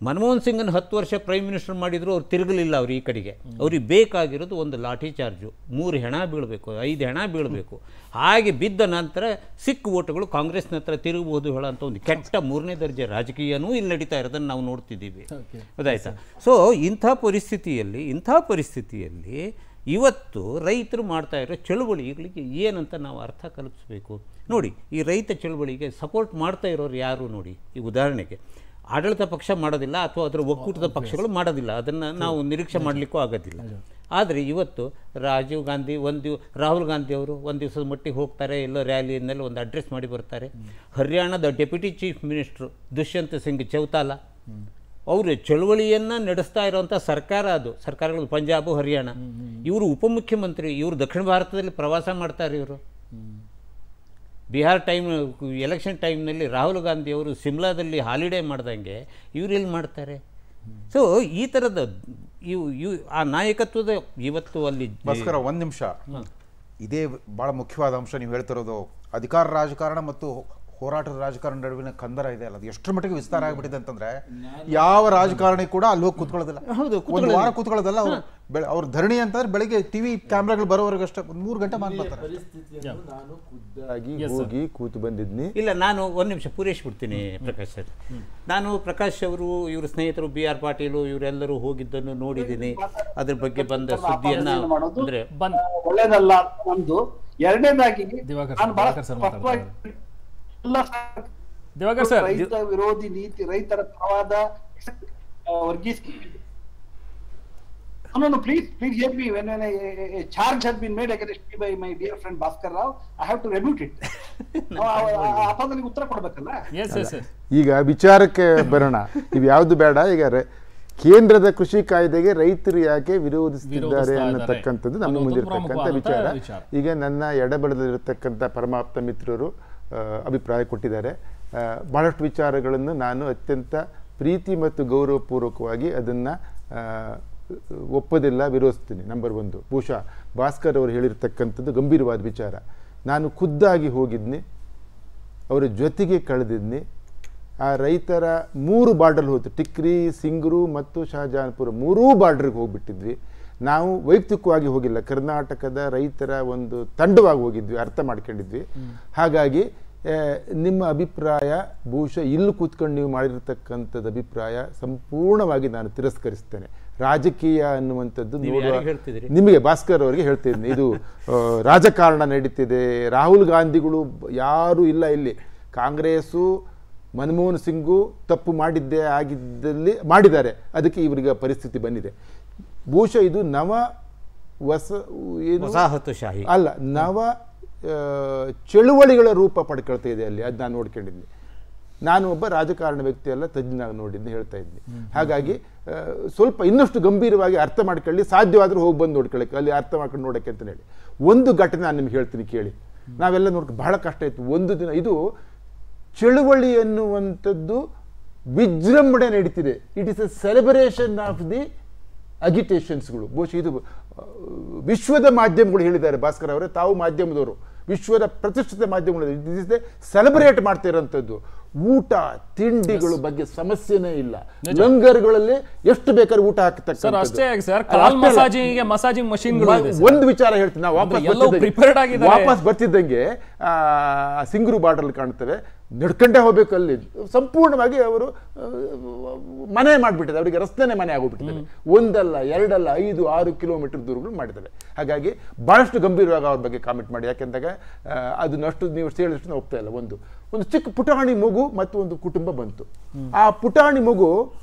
ಮನಮೋಹನ್ ಸಿಂಗನ್ನು 10 ವರ್ಷ ಪ್ರೈಮ್ ಮಿನಿಸ್ಟರ್ ಮಾಡಿದ್ರು, ಅವ್ರು ತಿರುಗಲಿಲ್ಲ. ಅವ್ರು ಈ ಕಡೆಗೆ ಅವ್ರಿಗೆ ಬೇಕಾಗಿರೋದು ಒಂದು ಲಾಠಿ ಚಾರ್ಜು, 3 ಹೆಣ ಬೀಳಬೇಕು, 5 ಹೆಣ ಬೀಳಬೇಕು. ಹಾಗೆ ಬಿದ್ದ ನಂತರ ಸಿಖ್ ಓಟುಗಳು ಕಾಂಗ್ರೆಸ್ನ ಹತ್ರ ತಿರುಗಬಹುದು ಹೇಳೋಂಥ ಒಂದು ಕೆಟ್ಟ 3ನೇ ದರ್ಜೆ ರಾಜಕೀಯನೂ ಇಲ್ಲಿ ನಡೀತಾ ಇರೋದನ್ನು ನಾವು ನೋಡ್ತಿದ್ದೀವಿ, ಅದಾಯ್ತಾ. ಸೊ ಇಂಥ ಪರಿಸ್ಥಿತಿಯಲ್ಲಿ ಇವತ್ತು ರೈತರು ಮಾಡ್ತಾ ಇರೋ ಚಳುವಳಿಗಳಿಗೆ ಏನಂತ ನಾವು ಅರ್ಥ ಕಲ್ಪಿಸಬೇಕು. ನೋಡಿ, ಈ ರೈತ ಚಳುವಳಿಗೆ ಸಪೋರ್ಟ್ ಮಾಡ್ತಾ ಇರೋರು ಯಾರು ನೋಡಿ. ಈ ಉದಾಹರಣೆಗೆ ಆಡಳಿತ ಪಕ್ಷ ಮಾಡೋದಿಲ್ಲ ಅಥವಾ ಅದರ ಒಕ್ಕೂಟದ ಪಕ್ಷಗಳು ಮಾಡೋದಿಲ್ಲ, ಅದನ್ನು ನಾವು ನಿರೀಕ್ಷೆ ಮಾಡಲಿಕ್ಕೂ ಆಗೋದಿಲ್ಲ. ಆದರೆ ಇವತ್ತು ರಾಹುಲ್ ಗಾಂಧಿ ಅವರು ಒಂದು ದಿವಸದ ಮಟ್ಟಿಗೆ ಹೋಗ್ತಾರೆ, ಎಲ್ಲೋ ರ್ಯಾಲಿಯಲ್ಲಿ ಒಂದು ಅಡ್ರೆಸ್ ಮಾಡಿ ಬರ್ತಾರೆ. ಹರಿಯಾಣದ deputy chief minister Dushyant Singh Chautala ಅವರು ಚಳುವಳಿಯನ್ನು ನಡೆಸ್ತಾ ಇರೋವಂಥ ಸರ್ಕಾರಗಳು ಪಂಜಾಬು ಹರಿಯಾಣ. ಇವರು ಉಪಮುಖ್ಯಮಂತ್ರಿ, ಇವರು ದಕ್ಷಿಣ ಭಾರತದಲ್ಲಿ ಪ್ರವಾಸ ಮಾಡ್ತಾರೆ. ಇವರು ಬಿಹಾರ್ ಎಲೆಕ್ಷನ್ ಟೈಮ್ನಲ್ಲಿ ರಾಹುಲ್ ಗಾಂಧಿ ಅವರು ಸಿಮ್ಲಾದಲ್ಲಿ ಹಾಲಿಡೇ ಮಾಡ್ದಂಗೆ ಇವ್ರು ಎಲ್ಲಿ ಮಾಡ್ತಾರೆ? ಸೊ ಈ ಥರದ ಆ ನಾಯಕತ್ವದ ಇವತ್ತು ಅಲ್ಲಿ ಒಂದು ನಿಮಿಷ, ಇದೇ ಭಾಳ ಮುಖ್ಯವಾದ ಅಂಶ ನೀವು ಹೇಳ್ತಿರೋದು. ಅಧಿಕಾರ ರಾಜಕಾರಣ ಮತ್ತು ಹೋರಾಟದ ರಾಜಕಾರಣ ನಡುವಿನ ಕಂದರ ಇದೆ ಅಲ್ಲ, ಅದು ಎಷ್ಟರ ಮಟ್ಟಿಗೆ ವಿಸ್ತಾರ ಆಗಿಬಿಟ್ಟಿದೆ ಅಂತಂದ್ರೆ ಯಾವ ರಾಜಕಾರಣಿ ಕೂಡ ಅಲ್ಲಿ ಹೋಗಿ ಕೂತ್ಕೊಳ್ಳೋದಿಲ್ಲ. ಒಂದು ವಾರ ಕೂತ್ಕೊಳ್ಳೋದಲ್ಲ. ಅವ್ರ ಧರಣಿ ಅಂತಂದ್ರೆ ಬೆಳಿಗ್ಗೆ ಟಿವಿ ಕ್ಯಾಮ್ರಾಗಳು ಬರೋವರೆಗೆ ಅಷ್ಟೇ 3 ಗಂಟೆ ಮಾಡ್ತಾರೆ. ನಾನು ಖುದ್ದಾಗಿ ಹೋಗಿ ಕೂತು ಬಂದಿದ್ನಿ. ಇಲ್ಲ, ನಾನು ಒಂದು ನಿಮಿಷ ಪೂರೈಸ್ಬಿಡ್ತೀನಿ ಪ್ರಕಾಶ್ ಸರ್. ನಾನು ಪ್ರಕಾಶ್ ಅವರು, ಇವ್ರ ಸ್ನೇಹಿತರು ಬಿ ಆರ್ ಪಾಟೀಲು ಇವರೆಲ್ಲರೂ ಹೋಗಿದ್ದನ್ನು ನೋಡಿದ್ದೀನಿ. ಅದ್ರ ಬಗ್ಗೆ ಬಂದ ಸುದ್ದಿಯನ್ನ ಅಂದ್ರೆ ಒಳ್ಳೇದಲ್ಲ ನಮ್ದು. ಎರಡನೇದಾಗಿ ರೈತ ವಿರೋಧಿ ನೀತಿ, ರೈತರ ಪರವಾದ Varghese. No, please hear me. When a charge has been made against me by my dear friend Bhaskar Rao, I have to rebut it. ಅಪೋದನಿಗೆ ಉತ್ತರ ಕೊಡಬೇಕಲ್ಲ. ಈಗ ವಿಚಾರಕ್ಕೆ ಬರೋಣ. ಇವು ಯಾವುದು ಬೇಡ. ಈಗ ಕೇಂದ್ರದ ಕೃಷಿ ಕಾಯ್ದೆಗೆ ರೈತರು ಯಾಕೆ ವಿರೋಧಿಸುತ್ತಿದ್ದಾರೆ ಅನ್ನತಕ್ಕಂಥದ್ದು ನಮ್ಮ ಮುಂದಿರತಕ್ಕಂಥ ವಿಚಾರ. ಈಗ ನನ್ನ ಎಡಬಲದಲ್ಲಿರತಕ್ಕಂಥ ಪರಮಾಪ್ತ ಮಿತ್ರರು ಅಭಿಪ್ರಾಯ ಕೊಟ್ಟಿದ್ದಾರೆ. ಬಹಳಷ್ಟು ವಿಚಾರಗಳನ್ನು ನಾನು ಅತ್ಯಂತ ಪ್ರೀತಿ ಮತ್ತು ಗೌರವಪೂರ್ವಕವಾಗಿ ಅದನ್ನು ಒಪ್ಪೋದಿಲ್ಲ, ವಿರೋಧಿಸ್ತೀನಿ. ನಂಬರ್ 1. ಬಹುಶಃ ಭಾಸ್ಕರ್ ಅವರು ಹೇಳಿರ್ತಕ್ಕಂಥದ್ದು ಗಂಭೀರವಾದ ವಿಚಾರ. ನಾನು ಖುದ್ದಾಗಿ ಹೋಗಿದ್ನಿ, ಅವರ ಜೊತೆಗೆ ಕಳೆದಿದ್ನಿ. ಆ ರೈತರ 3 ಬಾರ್ಡರ್ ಹೋಯ್ತು, ಟಿಕ್ರಿ, ಸಿಂಗ್ರು ಮತ್ತು ಶಹಜಹಾನ್ಪುರ 3 ಬಾರ್ಡರ್ಗೆ ಹೋಗ್ಬಿಟ್ಟಿದ್ವಿ. ನಾವು ವೈಯಕ್ತಿಕವಾಗಿ ಹೋಗಿಲ್ಲ, ಕರ್ನಾಟಕದ ರೈತರ ಒಂದು ತಂಡವಾಗಿ ಹೋಗಿದ್ವಿ, ಅರ್ಥ ಮಾಡ್ಕೊಂಡಿದ್ವಿ. ಹಾಗಾಗಿ ನಿಮ್ಮ ಅಭಿಪ್ರಾಯ ಬಹುಶಃ ಇಲ್ಲಿ ಕೂತ್ಕೊಂಡು ನೀವು ಮಾಡಿರ್ತಕ್ಕಂಥದ್ದು ಅಭಿಪ್ರಾಯ ಸಂಪೂರ್ಣವಾಗಿ ನಾನು ತಿರಸ್ಕರಿಸ್ತೇನೆ. ರಾಜಕೀಯ ಅನ್ನುವಂಥದ್ದು ನೋಡುವ ನಿಮಗೆ, ಭಾಸ್ಕರ್ ಅವರಿಗೆ ಹೇಳ್ತಿದ್ದೀನಿ, ಇದು ರಾಜಕಾರಣ ನಡೀತಿದೆ. ರಾಹುಲ್ ಗಾಂಧಿಗಳು ಯಾರೂ ಇಲ್ಲ ಇಲ್ಲಿ. ಕಾಂಗ್ರೆಸ್ಸು ಮನಮೋಹನ್ ಸಿಂಗು ತಪ್ಪು ಆಗಿದ್ದಲ್ಲಿ ಮಾಡಿದ್ದಾರೆ, ಅದಕ್ಕೆ ಇವರಿಗೆ ಪರಿಸ್ಥಿತಿ ಬಂದಿದೆ. ಬಹುಶಃ ಇದು ವಸಾಹತುಶಾಹಿ ಅಲ್ಲ, ನವ ಚಳುವಳಿಗಳ ರೂಪ ಪಡ್ಕೊಳ್ತಾ ಇದೆ ಅಲ್ಲಿ. ಅದು ನಾನು ನೋಡ್ಕೊಂಡಿದ್ದೀನಿ. ನಾನು ಒಬ್ಬ ರಾಜಕಾರಣ ವ್ಯಕ್ತಿ ಅಲ್ಲ, ತಜ್ಞನಾಗಿ ನೋಡಿದ್ದು ಹೇಳ್ತಾ ಇದ್ದೀನಿ. ಹಾಗಾಗಿ ಸ್ವಲ್ಪ ಇನ್ನಷ್ಟು ಗಂಭೀರವಾಗಿ ಅರ್ಥ ಮಾಡ್ಕೊಳ್ಳಿ, ಸಾಧ್ಯವಾದರೂ ಹೋಗಿ ಬಂದು ನೋಡ್ಕೊಳ್ಳಿ, ಅಲ್ಲಿ ಅರ್ಥ ಮಾಡ್ಕೊಂಡು ನೋಡೋಕ್ಕೆ ಅಂತ ಹೇಳಿ. ಒಂದು ಘಟನೆ ನಾನು ನಿಮ್ಗೆ ಹೇಳ್ತೀನಿ ಕೇಳಿ. ನಾವೆಲ್ಲ ನೋಡ್ಕೊಂಡು ಬಹಳ ಕಷ್ಟ ಇತ್ತು. ಒಂದು ದಿನ ಇದು ಚಳುವಳಿ ಎನ್ನುವಂಥದ್ದು ವಿಜೃಂಭಣೆ ನಡೀತಿದೆ. It is a celebration of the ಅಗಿಟೇಷನ್ಸ್ಗಳು. ಬಹುಶಃ ಇದು ವಿಶ್ವದ ಮಾಧ್ಯಮಗಳು ಹೇಳಿದ್ದಾರೆ. ಭಾಸ್ಕರ್ ಅವರೇ, ತಾವು ಮಾಧ್ಯಮದವರು, ವಿಶ್ವದ ಪ್ರತಿಷ್ಠಿತ ಮಾಧ್ಯಮಗಳು ಇಸ್ ಸೆಲೆಬ್ರೇಟ್ ಮಾಡ್ತಾ ಇರೋಂಥದ್ದು. ಊಟ ತಿಂಡಿಗಳ ಬಗ್ಗೆ ಸಮಸ್ಯೆನೇ ಇಲ್ಲ. ಲಂಗರ್ಗಳಲ್ಲಿ ಎಷ್ಟು ಬೇಕಾದ್ರೆ ಊಟ ಹಾಕ್ತಕ್ಕ. ಒಂದು ವಿಚಾರ ಹೇಳ್ತೀನಿ, ನಾವು ವಾಪಸ್ ಬರ್ತಿದ್ದಂಗೆ ಸಿಂಗ್ರು ಬಾರ್ಡರ್ ಕಾಣ್ತವೆ, ನಡ್ಕೊಂಡೇ ಹೋಗ್ಬೇಕು. ಅಲ್ಲಿ ಸಂಪೂರ್ಣವಾಗಿ ಅವರು ಮನೆ ಮಾಡಿಬಿಟ್ಟಿದ್ದಾರೆ, ಅವರಿಗೆ ರಸ್ತೆನೇ ಮನೆ ಆಗೋಗ್ಬಿಟ್ಟಿದ್ದಾರೆ. 1 ಅಲ್ಲ 2 ಅಲ್ಲ 5, 6 ಕಿಲೋಮೀಟರ್ ದೂರಗಳು ಮಾಡಿದ್ದಾರೆ. ಹಾಗಾಗಿ ಬಹಳಷ್ಟು ಗಂಭೀರವಾಗಿ ಅವ್ರ ಬಗ್ಗೆ ಕಾಮೆಂಟ್ ಮಾಡಿ. ಯಾಕೆಂದಾಗ ಅದನ್ನಷ್ಟು ನೀವು ಹೇಳಿದಷ್ಟು ಒಪ್ತಾ ಇಲ್ಲ. ಒಂದು ಚಿಕ್ಕ ಪುಟಾಣಿ ಮಗು ಮತ್ತು ಒಂದು ಕುಟುಂಬ ಬಂತು. ಆ ಪುಟಾಣಿ ಮಗು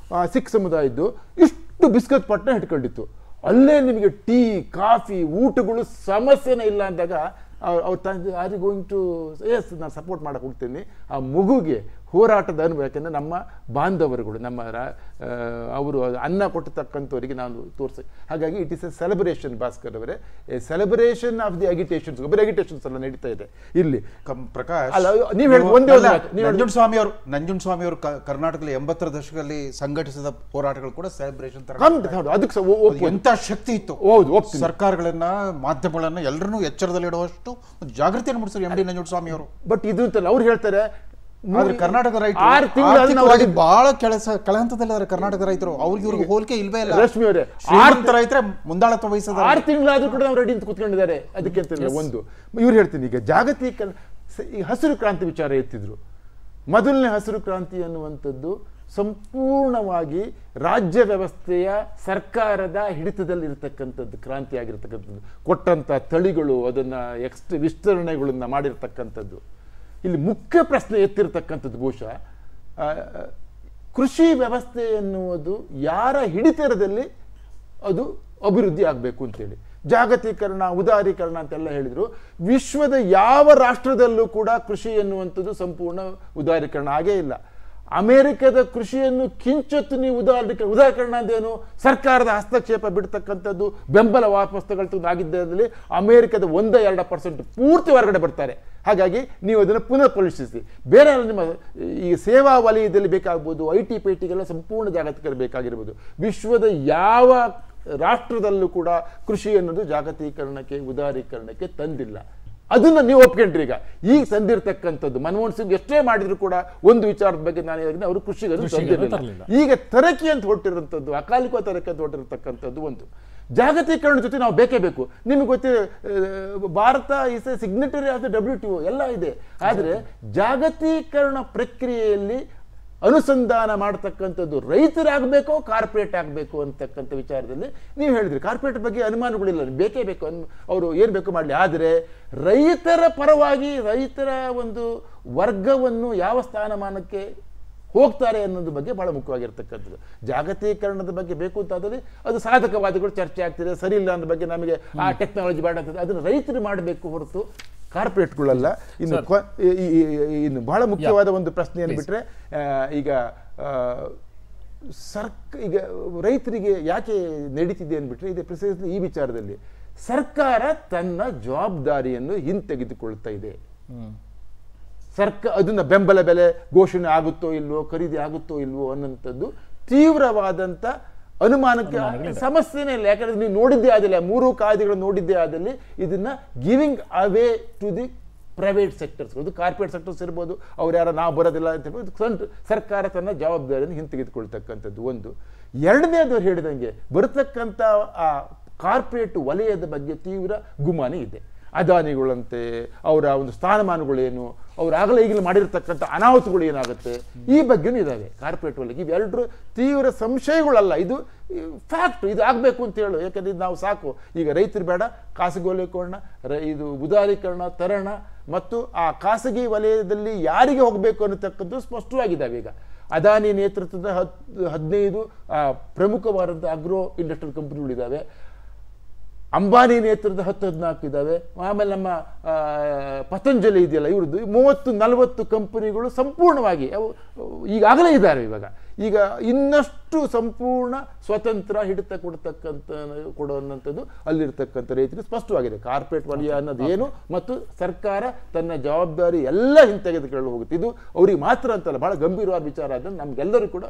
ಸಿಖ್ ಸಮುದಾಯದ್ದು ಇಷ್ಟು ಬಿಸ್ಕತ್ ಪಟ್ನ ಇಟ್ಕೊಂಡಿತ್ತು. ಅಲ್ಲೇ ನಿಮಗೆ ಟೀ ಕಾಫಿ ಊಟಗಳು ಸಮಸ್ಯೆನೇ ಇಲ್ಲ ಅಂದಾಗ ಅವ್ರ ತಂದೆ are you going to yes, ನಾನು ಸಪೋರ್ಟ್ ಮಾಡಕ್ಕೆ ಹೋಗ್ತೀನಿ. ಆ ಮಗುಗೆ ಹೋರಾಟದ ಅನುಭವ, ಯಾಕೆಂದರೆ ನಮ್ಮ ಬಾಂಧವರುಗಳು, ನಮ್ಮ ಅವರು ಅನ್ನ ಕೊಟ್ಟತಕ್ಕಂಥವರಿಗೆ ನಾನು ತೋರಿಸಿ. ಹಾಗಾಗಿ it is A celebration. Bhaskar ಅವರೇ, ಎ ಸೆಲೆಬ್ರೇಷನ್ ಆಫ್ ದಿ ಅಗಿಟೇಷನ್ಸ್. ಒಬ್ಬರು ಅಗಿಟೇಷನ್ಸ್ ಎಲ್ಲ ನಡೀತಾ ಇದೆ ಇಲ್ಲಿ. ಪ್ರಕಾಶ್, ಅಲ್ಲ ನೀವು ಹೇಳಿ ಒಂದೇ ನಂಜುಂಡಸ್ವಾಮಿ ಅವರು ಕರ್ನಾಟಕದಲ್ಲಿ 80ರ ದಶಕದಲ್ಲಿ ಸಂಘಟಿಸಿದ ಹೋರಾಟಗಳು ಕೂಡ ಸೆಲೆಬ್ರೇಷನ್ ತರ. ಅದಕ್ಕೆ ಎಂತ ಶಕ್ತಿ ಇತ್ತು. ಹೌದು, ಸರ್ಕಾರಗಳನ್ನ ಮಾಧ್ಯಮಗಳನ್ನ ಎಲ್ಲರನ್ನೂ ಎಚ್ಚರದಲ್ಲಿಡುವಷ್ಟು ಜಾಗೃತಿಯನ್ನು ಮೂಡಿಸಿದ್ರು ಎಂ ಡಿ ನಂಜುಂಡಸ್ವಾಮಿ ಅವರು. ಬಟ್ ಇದು ಅಂತಲ್ಲ, ಅವ್ರು ಹೇಳ್ತಾರೆ ಕರ್ನಾಟಕ ರೈತರು ಬಹಳ ಕೆಳಹಂತದಲ್ಲಿ ಕರ್ನಾಟಕ ರೈತರು. ಅವ್ರಿಗೆ ಇವ್ರಿಗೆ ಹೋಲಿಕೆ ಇಲ್ವೇ ಇಲ್ಲ. ರಶ್ಮಿ ಅವರೇ, ರೈತರ ಮುಂದಾಳತ್ವ ವಹಿಸಿದ 6 ತಿಂಗಳಾದ್ರೂ ಕೂಡ ನಾವು ರೆಡಿ ಅಂತ ಕೂತ್ಕೊಂಡಿದ್ದಾರೆ. ಅದಕ್ಕೆ ಅಂತ ಒಂದು ಇವ್ರು ಹೇಳ್ತೀನಿ. ಈಗ ಜಾಗತಿಕ ಈ ಹಸಿರು ಕ್ರಾಂತಿ ವಿಚಾರ ಎತ್ತಿದ್ರು. ಮೊದಲನೇ ಹಸಿರು ಕ್ರಾಂತಿ ಅನ್ನುವಂಥದ್ದು ಸಂಪೂರ್ಣವಾಗಿ ರಾಜ್ಯ ವ್ಯವಸ್ಥೆಯ ಸರ್ಕಾರದ ಹಿಡಿತದಲ್ಲಿ ಇರತಕ್ಕಂಥದ್ದು ಕ್ರಾಂತಿ ಆಗಿರ್ತಕ್ಕಂಥದ್ದು. ಕೊಟ್ಟಂಥ ತಳಿಗಳು, ಅದನ್ನು ವಿಸ್ತರಣೆಗಳನ್ನ ಮಾಡಿರ್ತಕ್ಕಂಥದ್ದು. ಇಲ್ಲಿ ಮುಖ್ಯ ಪ್ರಶ್ನೆ ಎತ್ತಿರ್ತಕ್ಕಂಥದ್ದು ಬಹುಶಃ ಕೃಷಿ ವ್ಯವಸ್ಥೆ ಎನ್ನುವುದು ಯಾರ ಹಿಡಿತರದಲ್ಲಿ ಅದು ಅಭಿವೃದ್ಧಿ ಆಗಬೇಕು ಅಂತೇಳಿ. ಜಾಗತೀಕರಣ, ಉದಾರೀಕರಣ ಅಂತೆಲ್ಲ ಹೇಳಿದರು. ವಿಶ್ವದ ಯಾವ ರಾಷ್ಟ್ರದಲ್ಲೂ ಕೂಡ ಕೃಷಿ ಎನ್ನುವಂಥದ್ದು ಸಂಪೂರ್ಣ ಉದಾರೀಕರಣ ಆಗೇ ಇಲ್ಲ. ಅಮೆರಿಕದ ಕೃಷಿಯನ್ನು ಕಿಂಚೊತ್ತು ನೀವು ಉದಾಹರಣೆ ಅಂದೇನು, ಸರ್ಕಾರದ ಹಸ್ತಕ್ಷೇಪ ಬಿಡ್ತಕ್ಕಂಥದ್ದು, ಬೆಂಬಲ ವಾಪಸ್ತುಗಳು ಆಗಿದ್ದಲ್ಲಿ ಅಮೆರಿಕದ 1-2% ಪೂರ್ತಿ ಹೊರಗಡೆ ಬರ್ತಾರೆ. ಹಾಗಾಗಿ ನೀವು ಅದನ್ನು ಪುನಃ ಪರಿಶೀಲಿಸಿ. ಬೇರೆ ನಿಮ್ಮ ಈ ಸೇವಾ ವಲಯದಲ್ಲಿ ಬೇಕಾಗ್ಬೋದು, IT PTಗೆಲ್ಲ ಸಂಪೂರ್ಣ ಜಾಗತಿಕರು ಬೇಕಾಗಿರ್ಬೋದು. ವಿಶ್ವದ ಯಾವ ರಾಷ್ಟ್ರದಲ್ಲೂ ಕೂಡ ಕೃಷಿ ಅನ್ನೋದು ಜಾಗತೀಕರಣಕ್ಕೆ, ಉದಾರೀಕರಣಕ್ಕೆ ತಂದಿಲ್ಲ. ಅದನ್ನ ನೀವು ಒಪ್ಕೊಂಡ್ರಿ. ಈಗ ತಂದಿರತಕ್ಕಂಥದ್ದು ಮನಮೋಹನ್ ಸಿಂಗ್ ಎಷ್ಟೇ ಮಾಡಿದ್ರು ಕೂಡ ಒಂದು ವಿಚಾರದ ಬಗ್ಗೆ ನಾನು ಹೇಳಿದ್ರೆ ಅವರು ಕೃಷಿಗೆ ತಂದಿರಲಿಲ್ಲ. ಈಗ ತರಕಿ ಅಂತ ಹೊಟ್ಟಿರುವಂಥದ್ದು, ಅಕಾಲಿಕ ತರಕಿ ಅಂತ ಹೊಟ್ಟಿರತಕ್ಕಂಥದ್ದು ಒಂದು. ಜಾಗತೀಕರಣ ಜೊತೆ ನಾವು ಬೇಕೇ ಬೇಕು. ನಿಮಗೆ ಗೊತ್ತಿದೆ, Bharat is A signatory of the WTO ಎಲ್ಲ ಇದೆ. ಆದರೆ ಜಾಗತೀಕರಣ ಪ್ರಕ್ರಿಯೆಯಲ್ಲಿ ಅನುಸಂಧಾನ ಮಾಡತಕ್ಕಂಥದ್ದು ರೈತರಾಗಬೇಕೋ ಕಾರ್ಪೊರೇಟ್ ಆಗಬೇಕು ಅಂತಕ್ಕಂಥ ವಿಚಾರದಲ್ಲಿ ನೀವು ಹೇಳಿದ್ರಿ. ಕಾರ್ಪೊರೇಟ್ ಬಗ್ಗೆ ಅನುಮಾನಗಳಿಲ್ಲ, ಬೇಕೇ ಬೇಕು, ಅವರು ಏನು ಬೇಕು ಮಾಡಲಿ. ಆದರೆ ರೈತರ ಪರವಾಗಿ ರೈತರ ಒಂದು ವರ್ಗವನ್ನು ಯಾವ ಸ್ಥಾನಮಾನಕ್ಕೆ ಹೋಗ್ತಾರೆ ಅನ್ನೋದ್ರ ಬಗ್ಗೆ ಬಹಳ ಮುಖ್ಯವಾಗಿರ್ತಕ್ಕಂಥದ್ದು. ಜಾಗತೀಕರಣದ ಬಗ್ಗೆ ಬೇಕು ಅಂತಾದರೆ ಅದು ಸಾಧಕವಾದಿಗಳು ಚರ್ಚೆ ಆಗ್ತಿದೆ, ಸರಿ ಇಲ್ಲ ಅನ್ನೋ ಬಗ್ಗೆ ನಮಗೆ ಆ ಟೆಕ್ನಾಲಜಿ ಬೇಡ ಆಗ್ತದೆ, ಅದನ್ನು ರೈತರು ಮಾಡಬೇಕು ಹೊರತು ಕಾರ್ಪೊರೇಟ್ಗಳಲ್ಲ. ಇನ್ನು ಬಹಳ ಮುಖ್ಯವಾದ ಒಂದು ಪ್ರಶ್ನೆಯನ್ನು ಬಿಟ್ಟರೆ, ಈಗ ಈಗ ರೈತರಿಗೆ ಯಾಕೆ ನಡೀತಿದೆ ಅಂದ್ಬಿಟ್ರೆ ಇದೆ ಪ್ರಿಸೈಸ್ಲಿ ಈ ವಿಚಾರದಲ್ಲಿ ಸರ್ಕಾರ ತನ್ನ ಜವಾಬ್ದಾರಿಯನ್ನು ಹಿಂತೆಗೆದುಕೊಳ್ತಾ ಇದೆ. ಅದನ್ನ ಬೆಂಬಲ ಬೆಲೆ ಘೋಷಣೆ ಆಗುತ್ತೋ ಇಲ್ವೋ, ಖರೀದಿ ಆಗುತ್ತೋ ಇಲ್ವೋ ಅನ್ನೋಂಥದ್ದು ತೀವ್ರವಾದಂಥ ಅನುಮಾನಕ್ಕೆ ಸಮಸ್ಯೆನೇ ಇಲ್ಲ. ಯಾಕಂದ್ರೆ ನೀವು ನೋಡಿದ್ದೇ ಆದಲ್ಲಿ, 3 ಕಾಯ್ದೆಗಳು ನೋಡಿದ್ದೇ ಆದಲ್ಲಿ ಇದನ್ನ giving away to the private sectors, ಅದು ಕಾರ್ಪೊರೇಟ್ ಸೆಕ್ಟರ್ಸ್ ಇರ್ಬೋದು, ಅವ್ರು ಯಾರು ನಾವು ಬರೋದಿಲ್ಲ ಅಂತ ಹೇಳ್ಬೋದು. ಸರ್ಕಾರ ತನ್ನ ಜವಾಬ್ದಾರಿಯನ್ನು ಹಿಂತೆಗೆದುಕೊಳ್ತಕ್ಕಂಥದ್ದು ಒಂದು. ಎರಡನೇದು ಹೇಳಿದಂಗೆ ಬರತಕ್ಕಂಥ ಆ ಕಾರ್ಪೊರೇಟ್ ವಲಯದ ಬಗ್ಗೆ ತೀವ್ರ ಗುಮಾನಿ ಇದೆ. ಅದಾನಿಗಳಂತೆ ಅವರ ಒಂದು ಸ್ಥಾನಮಾನಗಳೇನು, ಅವ್ರು ಆಗಲೇ ಈಗಲೇ ಮಾಡಿರ್ತಕ್ಕಂಥ ಅನಾಹುತಗಳು ಏನಾಗುತ್ತೆ, ಈ ಬಗ್ಗೆನೂ ಇದ್ದಾವೆ ಕಾರ್ಪೊರೇಟ್ ವಲಯ. ಇವೆರಡರೂ ತೀವ್ರ ಸಂಶಯಗಳಲ್ಲ, ಇದು ಫ್ಯಾಕ್ಟ್, ಇದು ಆಗಬೇಕು ಅಂತ ಹೇಳು. ಯಾಕಂದ್ರೆ ಇದು ನಾವು ಸಾಕು, ಈಗ ರೈತರು ಬೇಡ, ಖಾಸಗಿ ವಲಯೀಕರಣ, ಇದು ಉದಾರೀಕರಣ ತರೋಣ, ಮತ್ತು ಆ ಖಾಸಗಿ ವಲಯದಲ್ಲಿ ಯಾರಿಗೆ ಹೋಗಬೇಕು ಅನ್ನತಕ್ಕದ್ದು ಸ್ಪಷ್ಟವಾಗಿದ್ದಾವೆ. ಈಗ ಅದಾನಿ ನೇತೃತ್ವದ 15 ಪ್ರಮುಖವಾದಂಥ ಅಗ್ರೋ ಇಂಡಸ್ಟ್ರಿಯಲ್ ಕಂಪನಿಗಳಿದ್ದಾವೆ. ಅಂಬಾನಿ ನೇತೃತ್ವದ 10-14 ಇದ್ದಾವೆ. ಆಮೇಲೆ ನಮ್ಮ ಪತಂಜಲಿ ಇದೆಯಲ್ಲ, ಇವ್ರದ್ದು 30-40 ಕಂಪನಿಗಳು ಸಂಪೂರ್ಣವಾಗಿ ಅವು ಈಗಾಗಲೇ ಇದ್ದಾರೆ. ಈಗ ಇನ್ನಷ್ಟು ಸಂಪೂರ್ಣ ಸ್ವತಂತ್ರ ಹಿಡಿತ ಕೊಡುವಂಥದ್ದು ಅಲ್ಲಿರ್ತಕ್ಕಂಥ ರೈತರಿಗೆ ಸ್ಪಷ್ಟವಾಗಿದೆ. ಕಾರ್ಪೊರೇಟ್ ವಲಯ ಅನ್ನೋದು ಏನು ಮತ್ತು ಸರ್ಕಾರ ತನ್ನ ಜವಾಬ್ದಾರಿ ಎಲ್ಲ ಹಿಂತೆಗೆದುಕೊಳ್ಳಲು ಹೋಗುತ್ತೆ. ಇದು ಅವ್ರಿಗೆ ಮಾತ್ರ ಅಂತಲ್ಲ, ಬಹಳ ಗಂಭೀರವಾದ ವಿಚಾರ ಅದನ್ನು ನಮ್ಗೆಲ್ಲರೂ ಕೂಡ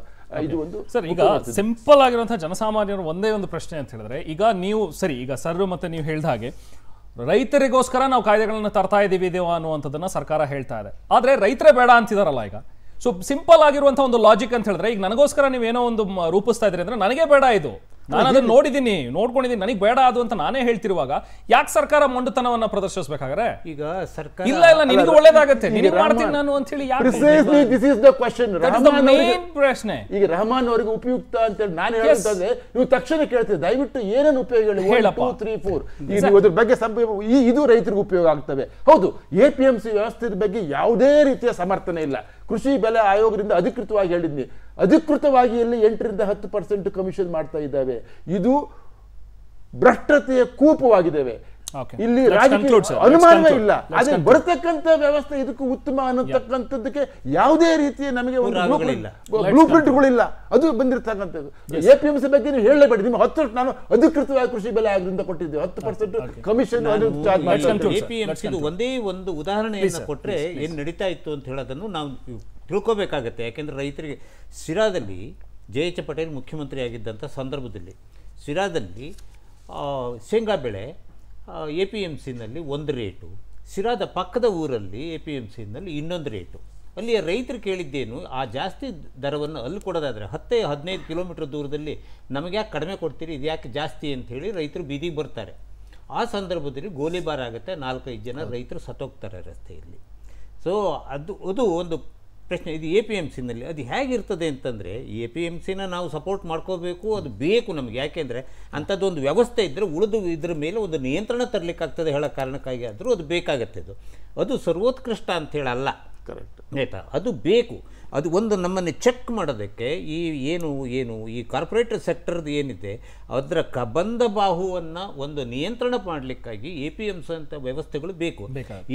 ಇದು ಒಂದು. ಸರ್, ಈಗ ಸಿಂಪಲ್ ಆಗಿರುವಂತಹ ಜನಸಾಮಾನ್ಯರು ಒಂದೇ ಒಂದು ಪ್ರಶ್ನೆ ಅಂತ ಹೇಳಿದ್ರೆ, ಈಗ ನೀವು ಸರಿ, ಈಗ ಸರ್ ಮತ್ತೆ ನೀವು ಹೇಳಿದ ಹಾಗೆ ರೈತರಿಗೋಸ್ಕರ ನಾವು ಕಾಯ್ದೆಗಳನ್ನ ತರ್ತಾ ಇದ್ದೀವಿ ಅನ್ನುವಂಥದ್ದನ್ನ ಸರ್ಕಾರ ಹೇಳ್ತಾ ಇದೆ. ಆದ್ರೆ ರೈತರೇ ಬೇಡ ಅಂತಿದಾರಲ್ಲ ಈಗ. ಸೊ ಸಿಂಪಲ್ ಆಗಿರುವಂತಹ ಒಂದು ಲಾಜಿಕ್ ಅಂತ ಹೇಳಿದ್ರೆ, ಈಗ ನನಗೋಸ್ಕರ ನೀವೇನೋ ಒಂದು ರೂಪಿಸ್ತಾ ಇದ್ರಿ ಅಂದ್ರೆ ನನಗೆ ಬೇಡ ಇದು, ನಾನು ಅದನ್ನ ನೋಡ್ಕೊಂಡಿದ್ದೀನಿ, ನನಗೆ ಬೇಡ ಅದು ಅಂತ ನಾನೇ ಹೇಳ್ತಿರುವಾಗ ಯಾಕೆ ಸರ್ಕಾರ ಮೊಂಡುತನವನ್ನ ಪ್ರದರ್ಶಿಸಬೇಕಾದ್ರೆ? ಈಗ ಸರ್ಕಾರ ಇಲ್ಲ ನಿನಗೆ ಒಳ್ಳೇದಾಗತ್ತೆ, ನಿನಗೆ ಮಾಡ್ತೀನಿ ನಾನು ಅಂತ ಹೇಳಿ ಪ್ರಶ್ನೆ. ಈಗ ರೆಹಮಾನ್ ಅವರಿಗೆ ಉಪಯುಕ್ತ ಅಂತ ಹೇಳಿ ನಾನು ಹೇಳೋದಾದ್ರೆ ನೀವು ತಕ್ಷಣ ಕೇಳ್ತೀವಿ, ದಯವಿಟ್ಟು ಏನೇನು ಉಪಯೋಗ ಹೇಳಿ 1 2 3 4 ನೀವು ಅದ್ರ ಬಗ್ಗೆ ಇದು ರೈತರಿಗೆ ಉಪಯೋಗ ಆಗ್ತವೆ. ಹೌದು, APMC ವ್ಯವಸ್ಥೆ ಬಗ್ಗೆ ಯಾವುದೇ ರೀತಿಯ ಸಮರ್ಥನೆ ಇಲ್ಲ. ಕೃಷಿ ಬೆಲೆ ಆಯೋಗದಿಂದ ಅಧಿಕೃತವಾಗಿ ಹೇಳಿದ್ನಿ, ಅಧಿಕೃತವಾಗಿ ಇಲ್ಲಿ 8-10% ಕಮಿಷನ್ ಮಾಡ್ತಾ ಇದ್ದಾವೆ. ಇದು ಭ್ರಷ್ಟತೆಯ ಕೂಪವಾಗಿದ್ದಾವೆ. ಇಲ್ಲಿ ರಾಜಕೀಯ ಅನುಮಾನವೇ ಇಲ್ಲ. ಆದ್ರೆ ಬರತಕ್ಕಂಥ ವ್ಯವಸ್ಥೆ ಇದಕ್ಕೂ ಉತ್ತಮ ಅನ್ನತಕ್ಕಂಥದ್ದಕ್ಕೆ ಯಾವುದೇ ರೀತಿಯ ನಮಗೆ ಒಂದು ಬ್ಲೂ ಪ್ರಿಂಟ್ಗಳಿಲ್ಲ. ಅದು ಬಂದಿರತಕ್ಕಂಥದ್ದು. APMC ಬಗ್ಗೆ ನೀವು ಹೇಳಲೇಬೇಡಿ. ನಿಮ್ಮ 10 ನಾನು ಅಧಿಕೃತವಾಗಿ ಕೃಷಿ ಬೆಲೆ ಆಗೋದ್ರಿಂದ ಕೊಟ್ಟಿದ್ದೇವೆ 10% ಕಮಿಷನ್. APMC ಒಂದೇ ಒಂದು ಉದಾಹರಣೆಯನ್ನು ಕೊಟ್ಟರೆ ಏನು ನಡೀತಾ ಇತ್ತು ಅಂತ ಹೇಳೋದನ್ನು ನಾವು ತಿಳ್ಕೋಬೇಕಾಗತ್ತೆ. ಯಾಕೆಂದ್ರೆ ರೈತರಿಗೆ ಸಿರಾದಲ್ಲಿ JH ಪಟೇಲ್ ಮುಖ್ಯಮಂತ್ರಿ ಆಗಿದ್ದಂಥ ಸಂದರ್ಭದಲ್ಲಿ ಸಿರಾದಲ್ಲಿ ಶೇಂಗಾ ಬೆಳೆ APMCನಲ್ಲಿ ಒಂದು ರೇಟು, ಸಿರಾದ ಪಕ್ಕದ ಊರಲ್ಲಿ APMCನಲ್ಲಿ ಇನ್ನೊಂದು ರೇಟು. ಅಲ್ಲಿಯ ರೈತರು ಕೇಳಿದ್ದೇನು, ಆ ಜಾಸ್ತಿ ದರವನ್ನು ಅಲ್ಲಿ ಕೊಡೋದಾದರೆ 10-15 ಕಿಲೋಮೀಟರ್ ದೂರದಲ್ಲಿ ನಮಗೆ ಯಾಕೆ ಕಡಿಮೆ ಕೊಡ್ತೀರಿ, ಇದು ಯಾಕೆ ಜಾಸ್ತಿ ಅಂಥೇಳಿ ರೈತರು ಬೀದಿಗೆ ಬರ್ತಾರೆ. ಆ ಸಂದರ್ಭದಲ್ಲಿ ಗೋಲಿಬಾರ್ ಆಗುತ್ತೆ, 4-5 ಜನ ರೈತರು ಸತ್ತೋಗ್ತಾರೆ ರಸ್ತೆಯಲ್ಲಿ. ಸೊ ಅದು ಒಂದು ಪ್ರಶ್ನೆ. ಇದು APMCನಲ್ಲಿ ಅದು ಹೇಗಿರ್ತದೆ ಅಂತಂದರೆ, APMCನ ನಾವು ಸಪೋರ್ಟ್ ಮಾಡ್ಕೋಬೇಕು, ಅದು ಬೇಕು ನಮಗೆ. ಯಾಕೆಂದರೆ ಅಂಥದ್ದೊಂದು ವ್ಯವಸ್ಥೆ ಇದ್ದರೆ ಉಳಿದು ಇದರ ಮೇಲೆ ಒಂದು ನಿಯಂತ್ರಣ ತರಲಿಕ್ಕಾಗ್ತದೆ ಹೇಳೋ ಕಾರಣಕ್ಕಾಗಿ ಆದರೂ ಅದು ಬೇಕಾಗತ್ತೆ. ಅದು ಸರ್ವೋತ್ಕೃಷ್ಟ ಅಂಥೇಳಲ್ಲ, ಕರೆಕ್ಟ್ ಆಯಿತಾ, ಅದು ಬೇಕು. ಅದು ಒಂದು ನಮ್ಮನ್ನು ಚೆಕ್ ಮಾಡೋದಕ್ಕೆ ಏನು ಈ ಕಾರ್ಪೊರೇಟ್ ಸೆಕ್ಟರ್ದು ಏನಿದೆ ಅದರ ಕಬಂಧ ಬಾಹುವನ್ನು ಒಂದು ನಿಯಂತ್ರಣ ಮಾಡಲಿಕ್ಕಾಗಿ APMC ಅಂತ ವ್ಯವಸ್ಥೆಗಳು ಬೇಕು.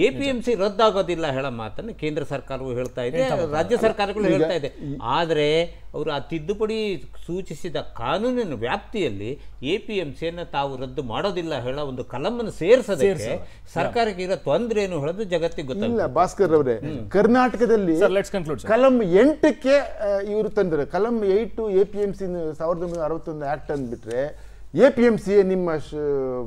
APMC ರದ್ದಾಗೋದಿಲ್ಲ ಹೇಳೋ ಮಾತನ್ನು ಕೇಂದ್ರ ಸರ್ಕಾರವು ಹೇಳ್ತಾ ಇದೆ, ರಾಜ್ಯ ಸರ್ಕಾರಗಳು ಹೇಳ್ತಾ ಇದೆ. ಆದರೆ ಅವರು ಆ ತಿದ್ದುಪಡಿ ಸೂಚಿಸಿದ ಕಾನೂನಿನ ವ್ಯಾಪ್ತಿಯಲ್ಲಿ APMCಯನ್ನು ತಾವು ರದ್ದು ಮಾಡೋದಿಲ್ಲ ಹೇಳೋ ಒಂದು ಕಲಮನ್ನು ಸೇರಿಸೋದಕ್ಕೆ ಸರ್ಕಾರಕ್ಕೆ ಇರೋ ತೊಂದರೆ ಏನು ಹೇಳೋದು ಜಗತ್ತಿಗೆ ಗೊತ್ತಿಲ್ಲ. ಭಾಸ್ಕರ್ ಅವರೇ, ಕರ್ನಾಟಕದಲ್ಲಿ ಕಲಂ 8ಕ್ಕೆ ಇವರು ತಂದರೆ, ಕಲಂ 8 APMC 1961 ಆಕ್ಟ್ ಅಂದ್ಬಿಟ್ರೆ APMC ನಿಮ್ಮ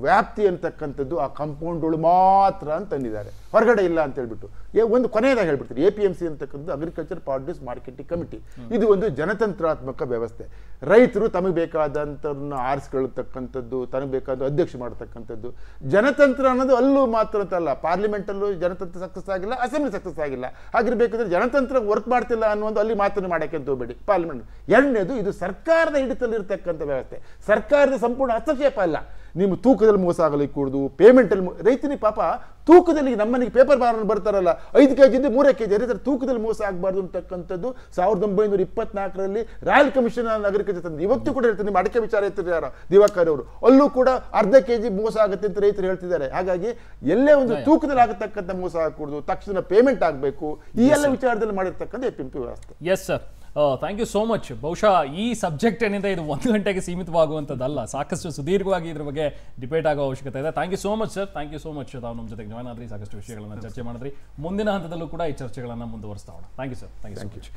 ವ್ಯಾಪ್ತಿ ಅಂತಕ್ಕಂಥದ್ದು ಆ ಕಾಂಪೌಂಡ್ಗಳು ಮಾತ್ರ ಅಂತ ಅಂದಿದ್ದಾರೆ, ಹೊರಗಡೆ ಇಲ್ಲ ಅಂತ ಹೇಳ್ಬಿಟ್ಟು. ಒಂದು ಕೊನೆಯದಾಗಿ ಹೇಳ್ಬಿಡ್ತೀನಿ, APMC ಅಂತಕ್ಕಂಥದ್ದು ಅಗ್ರಿಕಲ್ಚರ್ ಪ್ರಾಡ್ಯೂಸ್ ಮಾರ್ಕೆಟಿಂಗ್ ಕಮಿಟಿ. ಇದು ಒಂದು ಜನತಂತ್ರಾತ್ಮಕ ವ್ಯವಸ್ಥೆ. ರೈತರು ತಮಗೆ ಬೇಕಾದಂಥವ್ರನ್ನ ಆರಿಸ್ಕೊಳ್ತಕ್ಕಂಥದ್ದು, ತನಗೆ ಬೇಕಾದ ಅಧ್ಯಕ್ಷ ಮಾಡ್ತಕ್ಕಂಥದ್ದು. ಜನತಂತ್ರ ಅನ್ನೋದು ಅಲ್ಲೂ ಮಾತ್ರ ಅಂತಲ್ಲ, ಪಾರ್ಲಿಮೆಂಟಲ್ಲೂ ಜನತಂತ್ರ ಸಕ್ಸಸ್ ಆಗಿಲ್ಲ, ಅಸೆಂಬ್ಲಿ ಸಕ್ಸಸ್ ಆಗಿಲ್ಲ. ಹಾಗಿರ್ಬೇಕಾದ್ರೆ ಜನತಂತ್ರ ವರ್ಕ್ ಮಾಡ್ತಿಲ್ಲ ಅನ್ನೋದು ಅಲ್ಲಿ ಮಾತನ್ನು ಮಾಡೋಕ್ಕೆ ಅಂತ ಹೋಗಬೇಡಿ ಪಾರ್ಲಿಮೆಂಟ್. ಎರಡನೇದು, ಇದು ಸರ್ಕಾರದ ಹಿಡಿತದಲ್ಲಿರ್ತಕ್ಕಂಥ ವ್ಯವಸ್ಥೆ, ಸರ್ಕಾರದ ಸಂಪೂರ್ಣ ಹಸ್ತಕ್ಷೇಪ ಅಲ್ಲ. ನಿಮ್ಮ ತೂಕದಲ್ಲಿ ಮೋಸ ಆಗಲಿಕ್ಕೆ ಕೂಡುದು, ಪೇಮೆಂಟಲ್ಲಿ ರೈತನಿಗೆ ಪಾಪ ತೂಕದಲ್ಲಿ ನಮ್ಮನಿಗೆ ಪೇಪರ್ ಬಾರನ್ನು ಬರ್ತಾರಲ್ಲ 5 kg 3 kg ರೈತರ ತೂಕದಲ್ಲಿ ಮೋಸ ಆಗಬಾರ್ದು ಅಂತಕ್ಕಂಥದ್ದು 1924ರಲ್ಲಿ ರಾಯಲ್ ಕಮಿಷನ್ ಆನ್ ಅಗ್ರಿಕಲ್ಚರ್ ತಂದು ಇವತ್ತು ಕೂಡ ಹೇಳ್ತಾರೆ. ನಿಮ್ಮ ಅಡಿಕೆ ವಿಚಾರ ಇರ್ತಾರೆ ಯಾರು ದಿವಾಕರ್ ಅವರು, ಅಲ್ಲೂ ಕೂಡ ಅರ್ಧ kg ಮೋಸ ಆಗುತ್ತೆ ಅಂತ ರೈತರು ಹೇಳ್ತಿದ್ದಾರೆ. ಹಾಗಾಗಿ ಎಲ್ಲೇ ಒಂದು ತೂಕದಲ್ಲಿ ಆಗತಕ್ಕಂಥ ಮೋಸ ಆಗಕೂಡದು, ತಕ್ಷಣ ಪೇಮೆಂಟ್ ಆಗಬೇಕು, ಈ ಎಲ್ಲ ವಿಚಾರದಲ್ಲಿ ಮಾಡಿರ್ತಕ್ಕಂಥ APMC ವ್ಯವಸ್ಥೆ. Yes sir, thank you so much. ಬಹುಶಃ ಈ ಸಬ್ಜೆಕ್ಟ್ ಏನಿದೆ ಇದು 1 ಗಂಟೆಗೆ ಸೀಮಿತವಾಗುವಂಥದ್ದಲ್ಲ, ಸಾಕಷ್ಟು ಸುದೀರ್ಘವಾಗಿ ಇದ್ರ ಬಗ್ಗೆ ಡಿಬೇಟ್ ಆಗೋ ಅವಶ್ಯಕತೆ ಇದೆ. Thank you so much sir, thank you so much. ತಾವು ನಮ್ಮ ಜೊತೆಗೆ ಜಾಯ್ನ್ ಆದ್ರಿ, ಸಾಕಷ್ಟು ವಿಷಯಗಳನ್ನು ಚರ್ಚೆ ಮಾಡಿದ್ರಿ. ಮುಂದಿನ ಹಂತದಲ್ಲೂ ಕೂಡ ಈ ಚರ್ಚೆಗಳನ್ನು ಮುಂದುವರಿಸ್ತಾ ಹೋಗೋಣ. Thank you sir, thank you so much.